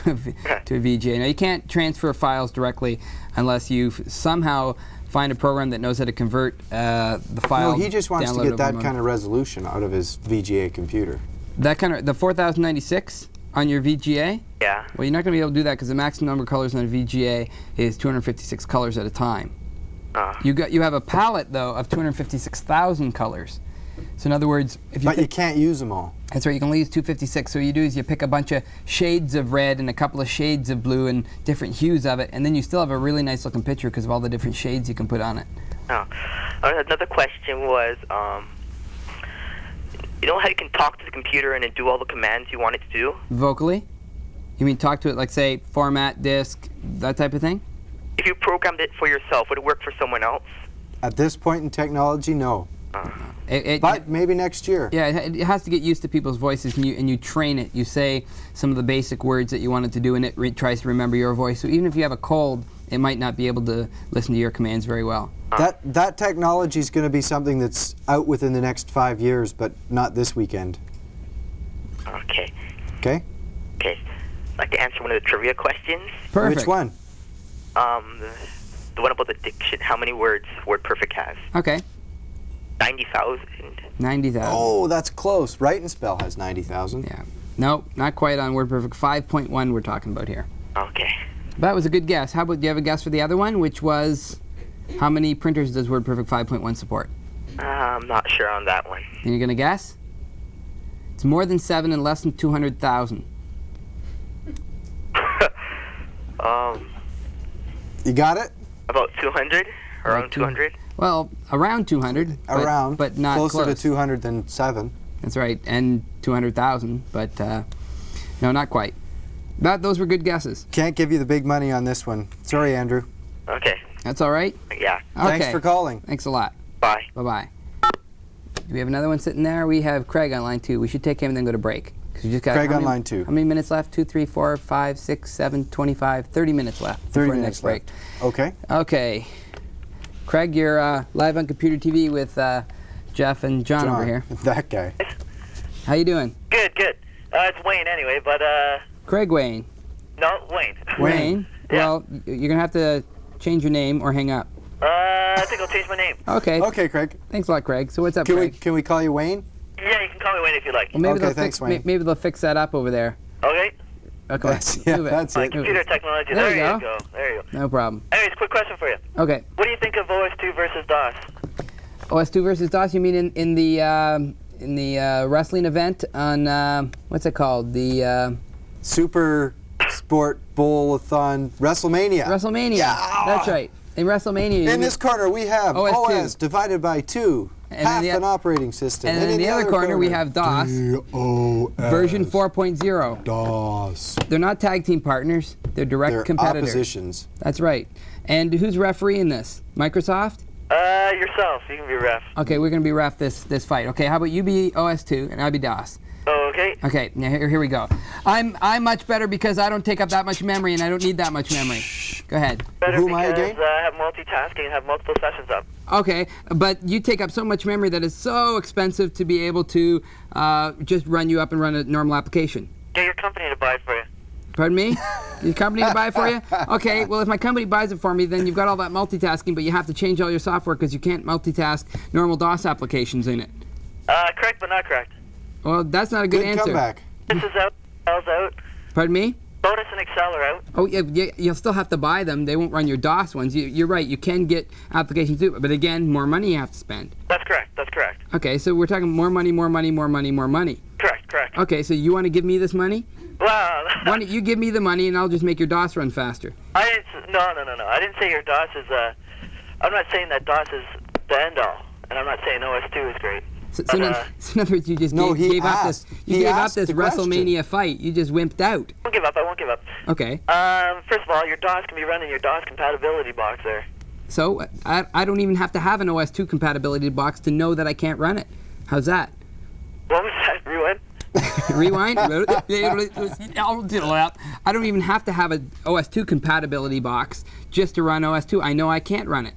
to a VGA. Now, you can't transfer files directly unless you somehow find a program that knows how to convert the file. No, he just wants to download get over that modem. kind of resolution out of his VGA computer. That kind of the 4,096 on your VGA. Yeah. Well, you're not going to be able to do that because the maximum number of colors on a VGA is 256 colors at a time. You have a palette though of 256,000 colors. So in other words, if you But you can't use them all. that's right, you can only use 256. So what you do is you pick a bunch of shades of red and a couple of shades of blue and different hues of it, and then you still have a really nice looking picture because of all the different shades you can put on it. Oh. Another question was, you know how you can talk to the computer and then do all the commands you want it to do? Vocally? You mean talk to it like say format, disk, that type of thing? If you programmed it for yourself, would it work for someone else? At this point in technology, no. But maybe next year. Yeah, it has to get used to people's voices, and you train it. You say some of the basic words that you want it to do, and it tries to remember your voice. So even if you have a cold, it might not be able to listen to your commands very well. That technology is going to be something that's out within the next 5 years, but not this weekend. Okay. Okay? Okay. I'd like to answer one of the trivia questions. Perfect. Which one? The one about the diction. How many words WordPerfect has? Okay. 90,000. 90,000. Oh, that's close. Write and Spell has 90,000. Yeah. No, not quite on WordPerfect. 5.1 we're talking about here. Okay. That was a good guess. How about, do you have a guess for the other one, which was how many printers does WordPerfect 5.1 support? I'm not sure on that one. And you're going to guess? It's more than 7 and less than 200,000. You got it? About 200? Around 200? Well, around 200. Around. But not closer close. to 200 than 7. That's right, and 200,000, but no, not quite. Those were good guesses. Can't give you the big money on this one. Sorry, Andrew. Okay. That's all right? Yeah. Thanks Okay. for calling. Thanks a lot. Bye. Bye-bye. Do we have another one sitting there? We have Craig on line 2. We should take him and then go to break. 'Cause we just got Craig how on many- line 2. How many minutes left? 2, 3, 4, 5, 6, 7, 25, 30 minutes left 30 before the minutes next break. left. Okay. Okay. Craig, you're live on Computer TV with Jeff and John over here. That guy. How you doing? Good, good. It's Wayne anyway, but Craig Wayne. no, Wayne. Wayne? Yeah. Well, you're going to have to change your name or hang up. I think I'll change my name. Okay. Okay, Craig. Thanks a lot, Craig. So what's up, Can we Craig? can we call you Wayne? Yeah, you can call me Wayne if you like. Well, maybe Okay, they'll thanks, fix Wayne. maybe they'll fix that up over there. Okay. Okay. That's- yeah, Move it. that's My it. computer technology. There There, you you go. go. There you go. No problem. Anyways, quick question for you. Okay. What do you think of OS2 versus DOS? OS2 versus DOS. You mean in the wrestling event on what's it called? The Super Sport Bowl-a-thon WrestleMania. WrestleMania. Yeah. That's right. In WrestleMania. In this corner, we have OS2. OS divided by 2, And half then an operating system. and in the other corner we have DOS, DOS. version 4.0. DOS. They're not tag team partners. They're direct They're competitors. oppositions. That's right. And who's refereeing this? Microsoft? Yourself. You can be ref. Okay, we're going to be ref this fight. Okay, how about you be OS2 and I be DOS? Oh, okay. Okay, now here we go. I'm much better because I don't take up that much memory and I don't need that much memory. Go ahead. Better Who am I because again? I have multitasking and have multiple sessions up. Okay, but you take up so much memory that it's so expensive to be able to just run you up and run a normal application. Get your company to buy it for you. Pardon me? Your company to buy it for you? Okay, well, if my company buys it for me, then you've got all that multitasking, but you have to change all your software because you can't multitask normal DOS applications in it. Correct, but not correct. Well, that's not a good answer. comeback. This is out. Excel's out. Pardon me? Bonus and Excel are out. Oh, yeah, you'll still have to buy them. They won't run your DOS ones. You're right. You can get applications too, but again, more money you have to spend. That's correct. That's correct. Okay, so we're talking more money, more money, more money, more money. Correct. Correct. Okay, so you want to give me this money? Well, Why don't you give me the money and I'll just make your DOS run faster? I didn't. No. I didn't say your DOS is. I'm not saying that DOS is the end all, and I'm not saying OS2 is great. So in other words, you just No, he gave up asked. this. He You gave up asked this the question. WrestleMania fight. You just wimped out. I won't give up. Okay. First of all, your DOS can be run in your DOS compatibility box there. So I don't even have to have an OS2 compatibility box to know that I can't run it. How's that? What was that? Rewind? Rewind. I don't even have to have an OS2 compatibility box just to run OS2. I know I can't run it.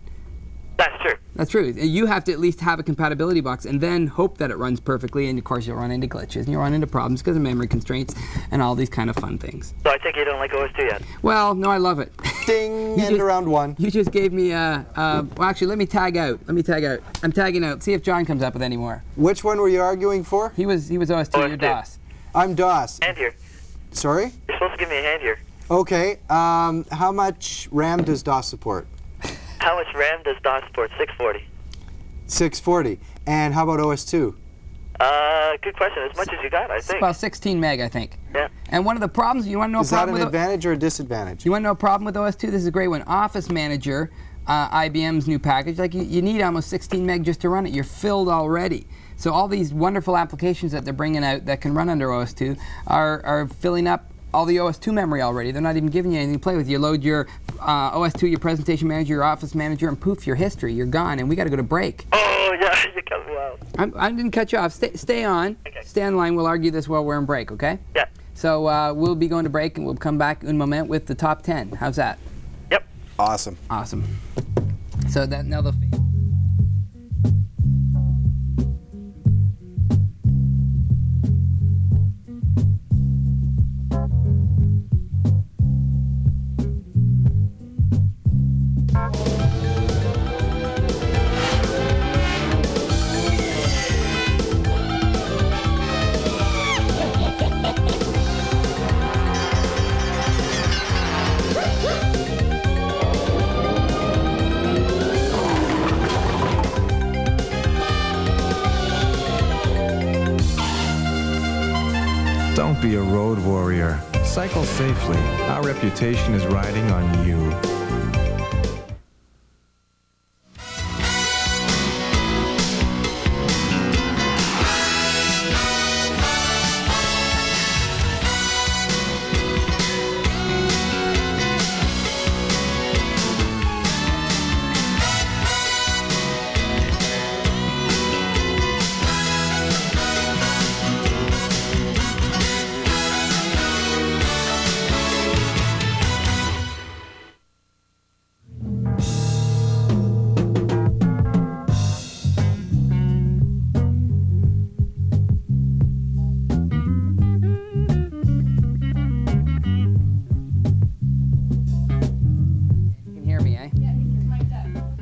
That's true. That's true. You have to at least have a compatibility box and then hope that it runs perfectly, and of course you'll run into glitches and you'll run into problems because of memory constraints and all these kind of fun things. So I take it you don't like OS2 yet? Well, no, I love it. Ding, end around one. You just gave me well, actually, let me tag out. I'm tagging out. See if John comes up with any more. Which one were you arguing for? He was OS2, you're DOS. I'm DOS. Hand here. Sorry? You're supposed to give me a hand here. Okay, how much RAM does DOS support? How much RAM does DOS support? 640. 640. And how about OS2? Good question. As much as you got, I It's think. about 16 meg, I think. Yeah. And one of the problems, you want to know Is a that problem an with advantage or a disadvantage? You want to know a problem with OS2? This is a great one. Office Manager, IBM's new package, like you need almost 16 meg just to run it. You're filled already. So all these wonderful applications that they're bringing out that can run under OS2 are filling up all the OS2 memory already. They're not even giving you anything to play with. You load your OS2, your Presentation Manager, your Office Manager, and poof, your history. You're gone, and we got to go to break. Oh, yeah, you cut me out. I didn't cut you off. Stay on. Okay. Stay on line. We'll argue this while we're in break, okay? Yeah. So we'll be going to break, and we'll come back in a moment with the top 10. How's that? Yep. Awesome. Awesome. So that now the. Don't be a road warrior. Cycle safely. Our reputation is riding on you.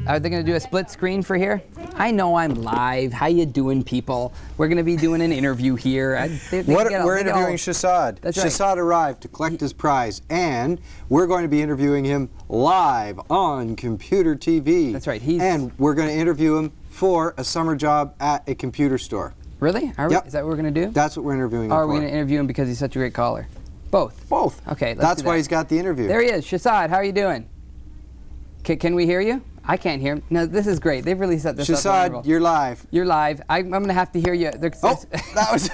Are they going to do a split screen for here? I know I'm live. How you doing, people? We're going to be doing an interview here. We're interviewing Shazad. That's right. Shazad arrived to collect his prize, and we're going to be interviewing him live on Computer TV. That's right. And we're going to interview him for a summer job at a computer store. Really? Are we? Yep. Is that what we're going to do? That's what we're interviewing him Or for. are we going to interview him because he's such a great caller? Both. Both. Okay, let's That's do why that. he's got the interview. There he is. Shazad, how are you doing? Can we hear you? I can't hear him. No, this is great. They've really set this up wonderful. Shazad, you're live. You're live. I'm going to have to hear you. Oh, that was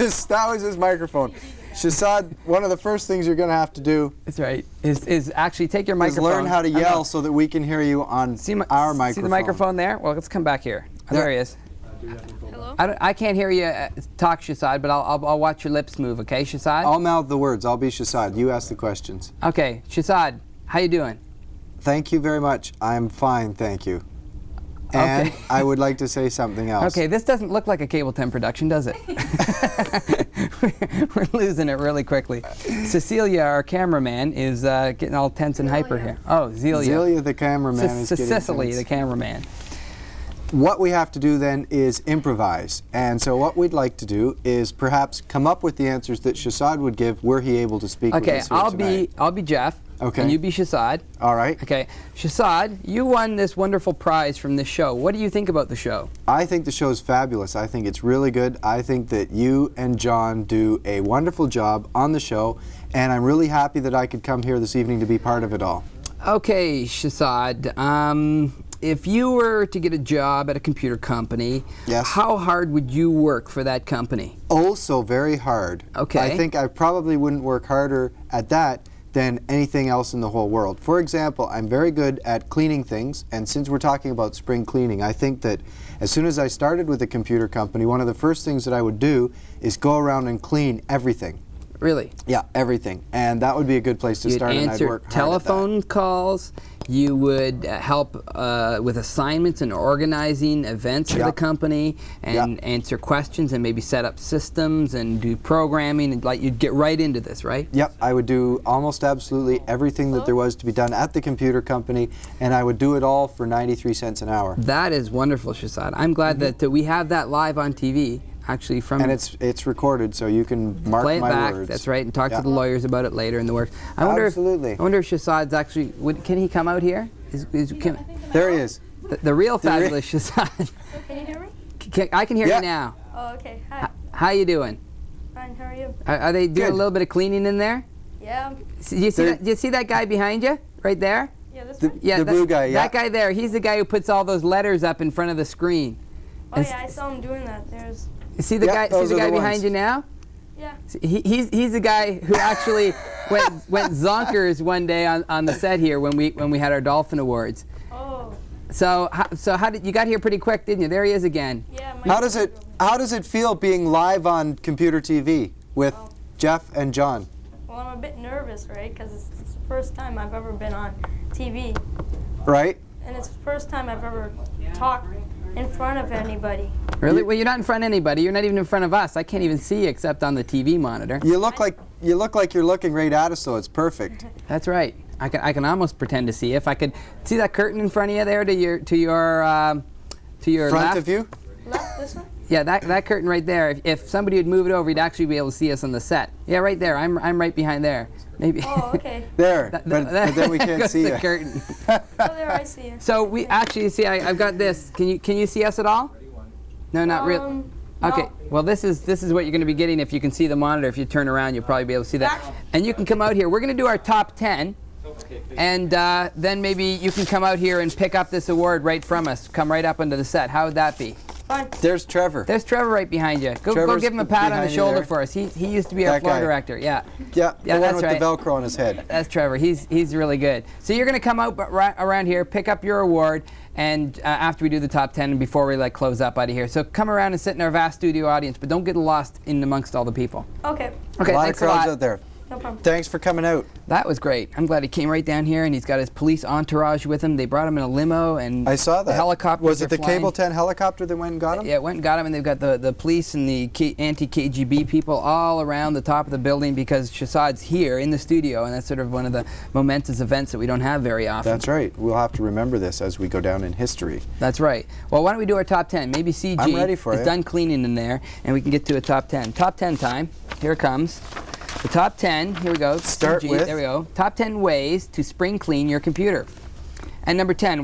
his microphone. Shazad, one of the first things you're going to have to do That's right. Is actually take your is microphone. learn how to yell so that we can hear you on our microphone. See the microphone there? Well, let's come back here. There. There he is. Hello? I can't hear you talk, Shazad, but I'll watch your lips move, okay, Shazad? I'll mouth the words. I'll be Shazad. You ask the questions. Okay, Shazad, how you doing? Thank you very much. I'm fine, thank you. And I would like to say something else. Okay, this doesn't look like a Cable 10 production, does it? We're losing it really quickly. Cecilia, our cameraman, is getting all tense and hyper here. Oh, Zelia. Zelia, the cameraman, is getting Cicely, tense. the cameraman. What we have to do then is improvise. And so what we'd like to do is perhaps come up with the answers that Shazad would give were he able to speak with Okay, us here tonight. I'll be Jeff. Okay. And you be Shazad. All right. Okay. Shazad, you won this wonderful prize from this show. What do you think about the show? I think the show's fabulous. I think it's really good. I think that you and John do a wonderful job on the show, and I'm really happy that I could come here this evening to be part of it all. Okay, Shazad. If you were to get a job at a computer company, yes, how hard would you work for that company? Oh, so very hard. Okay. I think I probably wouldn't work harder at that than anything else in the whole world. For example, I'm very good at cleaning things, and since we're talking about spring cleaning, I think that as soon as I started with a computer company, one of the first things that I would do is go around and clean everything. Really? Yeah, everything. And that would be a good place to start, and I'd work hard at that. Telephone calls. You would help with assignments and organizing events for the company, and answer questions, and maybe set up systems and do programming, and like you'd get right into this, right? Yep, I would do almost absolutely everything that there was to be done at the computer company, and I would do it all for 93 cents an hour. That is wonderful, Shazad. I'm glad that we have that live on TV. Actually, from and it's recorded, so you can mark play it my back. words. That's right, and talk to the lawyers about it later in the works. I wonder Absolutely. I wonder if Shazad's actually can he come out here? There he is. The real fabulous Shazad. So can you hear me? I can hear you now. Oh, okay. Hi. How you doing? Fine. How are you? Are they doing a little bit of cleaning in there? Yeah. You see that guy behind you, right there? Yeah, this one? Yeah, the blue guy. Yeah. That guy there. He's the guy who puts all those letters up in front of the screen. Oh yeah, I saw him doing that. There's. See the guy? See the guy behind you now? Yeah. He's the guy who actually went zonkers one day on the set here when we had our Dolphin Awards. Oh. So how did you got here pretty quick, didn't you? There he is again. Yeah. How does it feel being live on computer TV with Jeff and John? Well, I'm a bit nervous, right? Because it's the first time I've ever been on TV. Right. And it's the first time I've ever talked in front of anybody. Really? Well, you're not in front of anybody. You're not even in front of us. I can't even see you except on the TV monitor. You look like you're looking right at us, so it's perfect. That's right. I can almost pretend to see. If I could see that curtain in front of you there to your front left. of you. Left, this one? Yeah, that curtain right there. If somebody would move it over, you'd actually be able to see us on the set. Yeah, right there. I'm right behind there. Maybe. Oh, okay. There, but then we can't goes see the you. curtain. Oh, there I see you. So we actually see. I've got this. Can you see us at all? No, not really. Okay. No. Well, this is what you're going to be getting if you can see the monitor. If you turn around, you'll probably be able to see that. And you can come out here. We're going to do our top 10. And then maybe you can come out here and pick up this award right from us. Come right up onto the set. How would that be? Fine. There's Trevor. There's Trevor right behind you. Go give him a pat on the shoulder for us. He used to be our That floor guy. director. Yeah. Yeah, the one that's with right. the Velcro on his head. That's Trevor. He's really good. So you're going to come out around here, pick up your award, and after we do the top 10 and before we close up out of here. So come around and sit in our vast studio audience, but don't get lost in amongst all the people. Okay. Okay, a lot of thanks crowds a lot. out there. No problem. Thanks for coming out. That was great. I'm glad he came right down here, and he's got his police entourage with him. They brought him in a limo, and I saw that. The helicopters Was it are the flying. Cable 10 helicopter that went and got him? Yeah, it went and got him, and they've got the police and the anti-KGB people all around the top of the building because Shazad's here in the studio, and that's sort of one of the momentous events that we don't have very often. That's right. We'll have to remember this as we go down in history. That's right. Well, why don't we do our top 10? Maybe CG I'm ready for is it. done cleaning in there, and we can get to a top 10. Top 10 time. Here it comes. The top 10, here we go. Start CG, with? There we go. Top 10 ways to spring clean your computer. And number 10,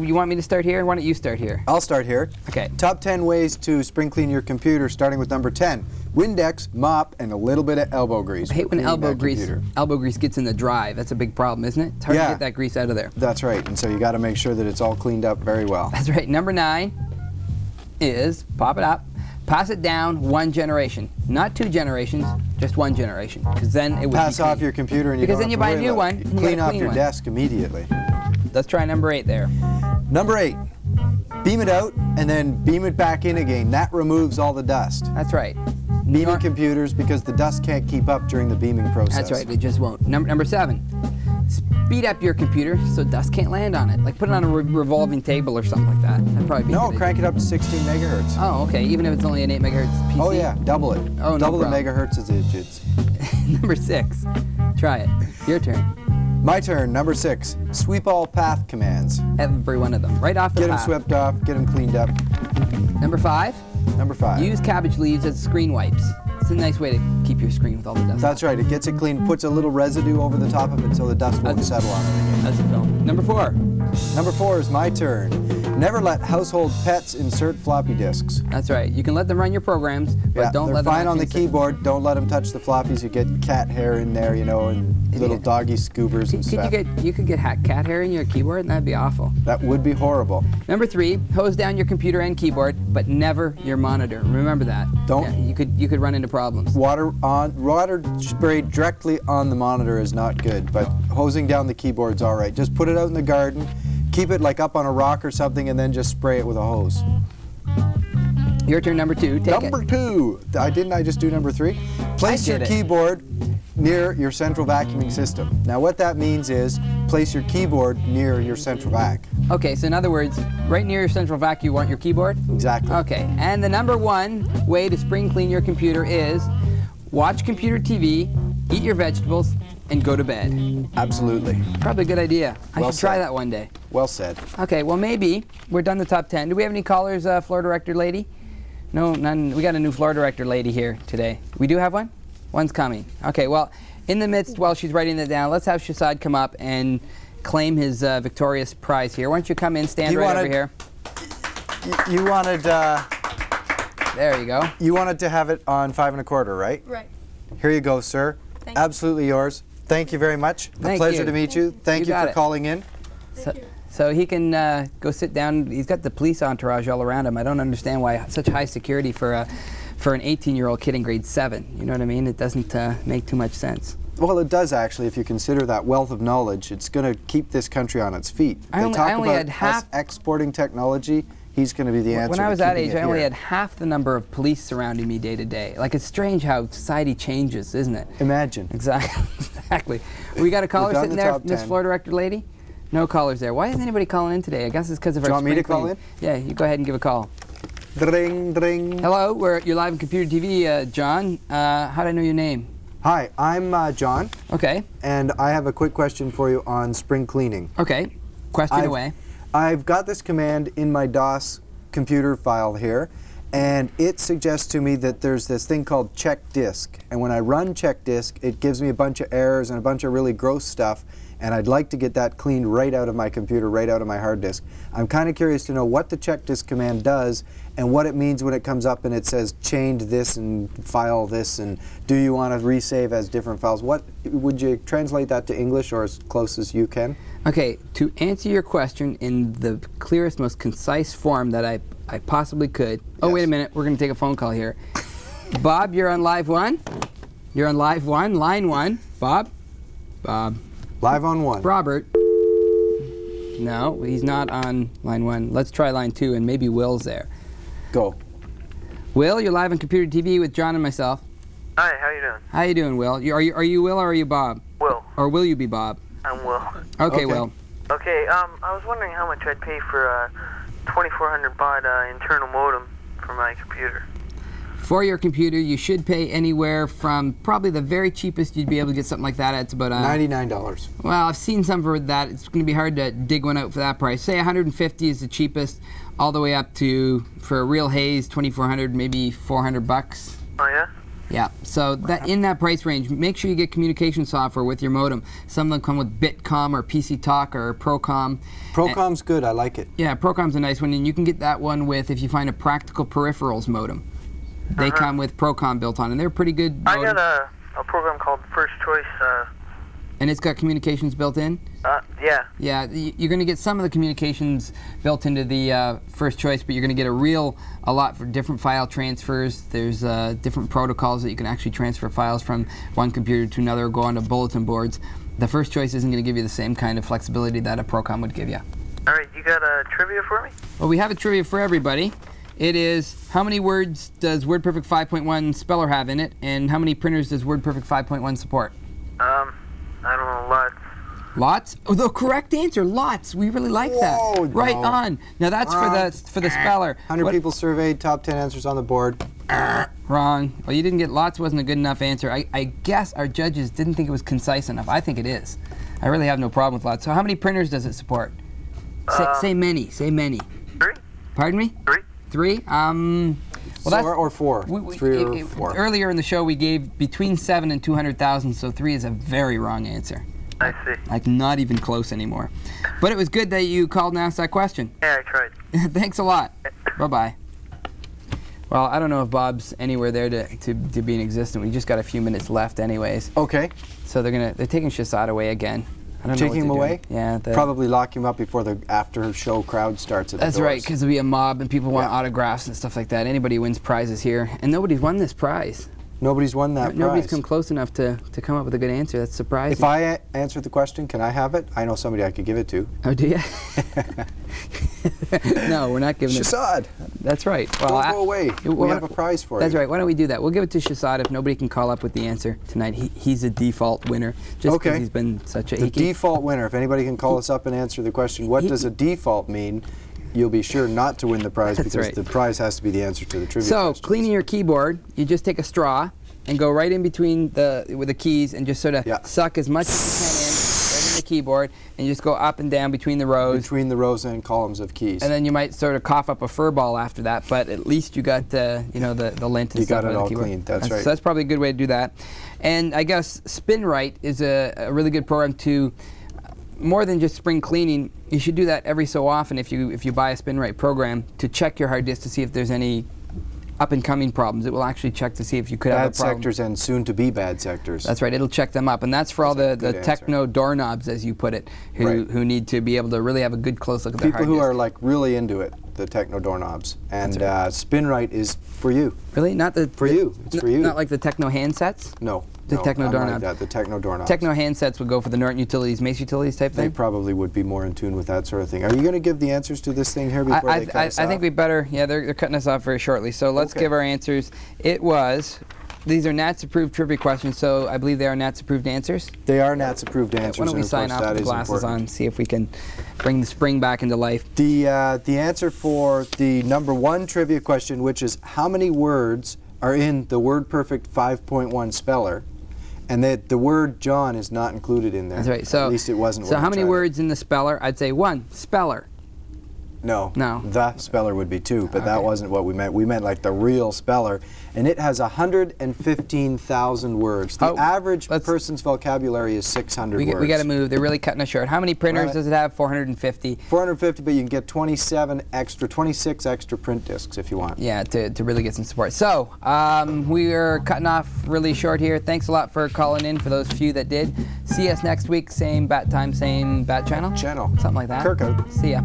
you want me to start here? Why don't you start here? I'll start here. Okay. Top 10 ways to spring clean your computer, starting with number 10. Windex, mop, and a little bit of elbow grease. I hate for when cleaning elbow that grease computer. gets in the drive. That's a big problem, isn't it? It's hard to Yeah. get that grease out of there. That's right, and so you got to make sure that it's all cleaned up very well. That's right. Number 9 is pop it up. Pass it down one generation. Not 2 generations, just 1 generation. Because then it would Pass be off clean. your computer and you Because don't then you have to buy a worry new about one, it. and You you clean gotta off clean your one. desk immediately. Let's try number 8 there. Number 8. Beam it out and then beam it back in again. That removes all the dust. That's right. Beaming computers because the dust can't keep up during the beaming process. That's right. It just won't. Number 7. speed up your computer so dust can't land on it. Like put it on a revolving table or something like that. That'd probably be No, good. crank it up to 16 megahertz. Oh, okay. Even if it's only an 8 megahertz PC? Oh yeah, double it. Oh, no double the problem. megahertz digits. Number 6. Try it. Your turn. My turn, number 6. Sweep all path commands. Every one of them. Right off the Get them path. swept off, get them cleaned up. Number 5. Number 5. Use cabbage leaves as screen wipes. It's a nice way to keep your screen with all the dust. That's right, it gets it clean, puts a little residue over the top of it so the dust won't settle on it again. That's a film. Number 4. Number 4 is my turn. Never let household pets insert floppy disks. That's right. You can let them run your programs, but Yeah, don't they're let them fine on the actually insert- keyboard. Don't let them touch the floppies. You get cat hair in there, you know, and little doggy scoobers and stuff. You could get cat hair in your keyboard, and that'd be awful. That would be horrible. Number 3, hose down your computer and keyboard, but never your monitor. Remember that. Don't- Yeah, you could run into problems. Water sprayed directly on the monitor is not good, but hosing down the keyboard's all right. Just put it out in the garden, keep it like up on a rock or something, and then just spray it with a hose. Your turn, number 2. Take Number 2. Didn't I just do number 3? Place I your did it. keyboard near your central vacuuming system. Now what that means is place your keyboard near your central vac. it. Okay, so in other words, right near your central vac, you want your keyboard? Exactly. Okay, and the number 1 way to spring clean your computer is watch computer TV, eat your vegetables, and go to bed. Absolutely. Probably a good idea. I Well should try said. that one day. Well said. Okay, well maybe we're done the top 10. Do we have any callers, floor director lady? No, none. We got a new floor director lady here today. We do have one? One's coming. Okay, well, in the midst, while she's writing that down, let's have Shazad come up and claim his victorious prize here. Why don't you come in, stand You right wanted- over here. You wanted There you go. you wanted to have it on 5 1/4, right? Right. Here you go, sir. Thank you. Absolutely yours. Thank you very much. A Thank pleasure you. to meet you. Thank You you got for it. calling in. So he can go sit down. He's got the police entourage all around him. I don't understand why such high security for an 18-year-old kid in grade 7. You know what I mean? It doesn't make too much sense. Well, it does actually. If you consider that wealth of knowledge, it's going to keep this country on its feet. I They only- talk I only about had half- us exporting technology. He's going to be the answer. When I to was that keeping age, it I only here. had half the number of police surrounding me day to day. Like, it's strange how society changes, isn't it? Imagine. Exactly. We got a caller done sitting the there, top Miss 10. Floor Director lady? No callers there. Why isn't anybody calling in today? I guess it's because of Do you our want me to spring call cleaning. Yeah, you go ahead and give a call. Dring, dring. Hello, you're live on Computer TV, John. How do I know your name? Hi, I'm John, Okay, and I have a quick question for you on spring cleaning. okay. Question away. I've got this command in my DOS computer file here, and it suggests to me that there's this thing called check disk. And when I run check disk, it gives me a bunch of errors and a bunch of really gross stuff, and I'd like to get that cleaned right out of my computer, right out of my hard disk. I'm kind of curious to know what the check disk command does and what it means when it comes up and it says change this and file this, and do you want to resave as different files? What would you translate that to English or as close as you can? Okay, to answer your question in the clearest, most concise form that I possibly could. Oh, Yes. wait a minute. We're going to take a phone call here. Bob, you're on live one? You're on live one, line 1. Bob? Bob. Live on 1. Robert. No, he's not on line 1. Let's try line 2, and maybe Will's there. Go. Will, you're live on Computer TV with John and myself. Hi, how you doing? How you doing, Will? Are you Will or are you Bob? Will. Or will you be Bob? I'm Will. Okay, Okay. Will. Okay, I was wondering how much I'd pay for a 2400 baud internal modem for my computer. For your computer, you should pay anywhere from probably the very cheapest you'd be able to get something like that at. It's about $99. well, I've seen some for that. It's going to be hard to dig one out for that price. Say 150 is the cheapest, all the way up to, for a real haze, 2400, maybe $400. Oh yeah? Yeah, so that in that price range, make sure you get communication software with your modem. Some of them come with Bitcom or PC Talk or Procom. Procom's good. I like it. Yeah, Procom's a nice one, and you can get that one with, if you find a Practical Peripherals modem. They come with Procom built on, and they're pretty good I modem. got a program called First Choice. And it's got communications built in? Yeah. Yeah, you're going to get some of the communications built into the First Choice, but you're going to get a lot for different file transfers. There's different protocols that you can actually transfer files from one computer to another or go onto bulletin boards. The First Choice isn't going to give you the same kind of flexibility that a Procom would give you. All right, you got a trivia for me? Well, we have a trivia for everybody. It is, how many words does WordPerfect 5.1 Speller have in it, and how many printers does WordPerfect 5.1 support? I don't know, lots. Lots? Oh, the correct answer, lots. We really like that. Whoa, Right no. on. Now that's for the speller. 100 people surveyed, top 10 answers on the board. Wrong. Well, you didn't get lots. Wasn't a good enough answer. I guess our judges didn't think it was concise enough. I think it is. I really have no problem with lots. So how many printers does it support? Say many. Say many. 3. Pardon me? 3. 3? Well, that's, or 4. 3 or 4. Earlier in the show, we gave between 7 and 200,000, so 3 is a very wrong answer. I see. Like, not even close anymore. But it was good that you called and asked that question. Yeah, I tried. Thanks a lot. Bye-bye. Well, I don't know if Bob's anywhere there to be in existence. We just got a few minutes left anyways. Okay. So they're taking Shazad away again. I don't know Taking him what they're away? doing. Yeah. Probably lock him up before the after-show crowd starts at the That's doors. right, because there'll be a mob and people want autographs and stuff like that. Anybody who wins prizes here, and nobody's won this prize. Nobody's won that Nobody's prize. come close enough to come up with a good answer. That's surprising. If I answer the question, can I have it? I know somebody I could give it to. Oh, do you? No, we're not giving it. Shazad. That's right. Well, Don't go away. We have a prize for you. That's right. Why don't we do that? We'll give it to Shazad if nobody can call up with the answer tonight. He's a default winner. Just because he's been such a... The default winner. If anybody can call us up and answer the question, what does a default mean? You'll be sure not to win the prize because the prize has to be the answer to the trivia So, questions. cleaning your keyboard, you just take a straw and go right in between with the keys and just sort of suck as much as you can in right in the keyboard, and you just go up and down between the rows. Between the rows and columns of keys. And then you might sort of cough up a fur ball after that, but at least you got the lint and You stuff got it on the all keyboard. cleaned. That's right. So that's probably a good way to do that. And I guess SpinRite is a really good program to, more than just spring cleaning, you should do that every so often if you buy a SpinRite program to check your hard disk to see if there's any up-and-coming problems. It will actually check to see if you could have a problem. Bad sectors and soon-to-be bad sectors. That's right. It'll check them up, and that's for all the techno doorknobs, as you put it, who need to be able to really have a good close look at their hard People disk. who are like really into it, the techno doorknobs, and SpinRite is for you. Really, not the for you. It's for you. Not like the techno handsets. No. The techno I'm doorknob. like that, the techno doorknobs. Techno handsets would go for the Norton Utilities, Mace Utilities type They thing. probably would be more in tune with that sort of thing. Are you going to give the answers to this thing here before they cut us I off? think we better. Yeah, they're cutting us off very shortly. So let's give our answers. These are NATS approved trivia questions, so I believe they are NATS approved answers. They are NATS approved answers. Why don't we and of sign course off that with the is glasses important. on, see if we can bring the spring back into life. The answer for the number 1 trivia question, which is how many words are in the WordPerfect 5.1 speller, and that the word John is not included in there. That's right. So at least it wasn't. So when I how many tried it. words in the speller? I'd say 1. Speller. No. No. The speller would be 2, but that wasn't what we meant. We meant like the real speller, and it has 115,000 words. The average person's vocabulary is 600 words. We got to move. They're really cutting us short. How many printers does it have? 450. 450, but you can get 26 extra print discs if you want. Yeah, to really get some support. So, we are cutting off really short here. Thanks a lot for calling in, for those few that did. See us next week, same bat time, same bat channel? Channel. Something like that. Kirk out. See ya.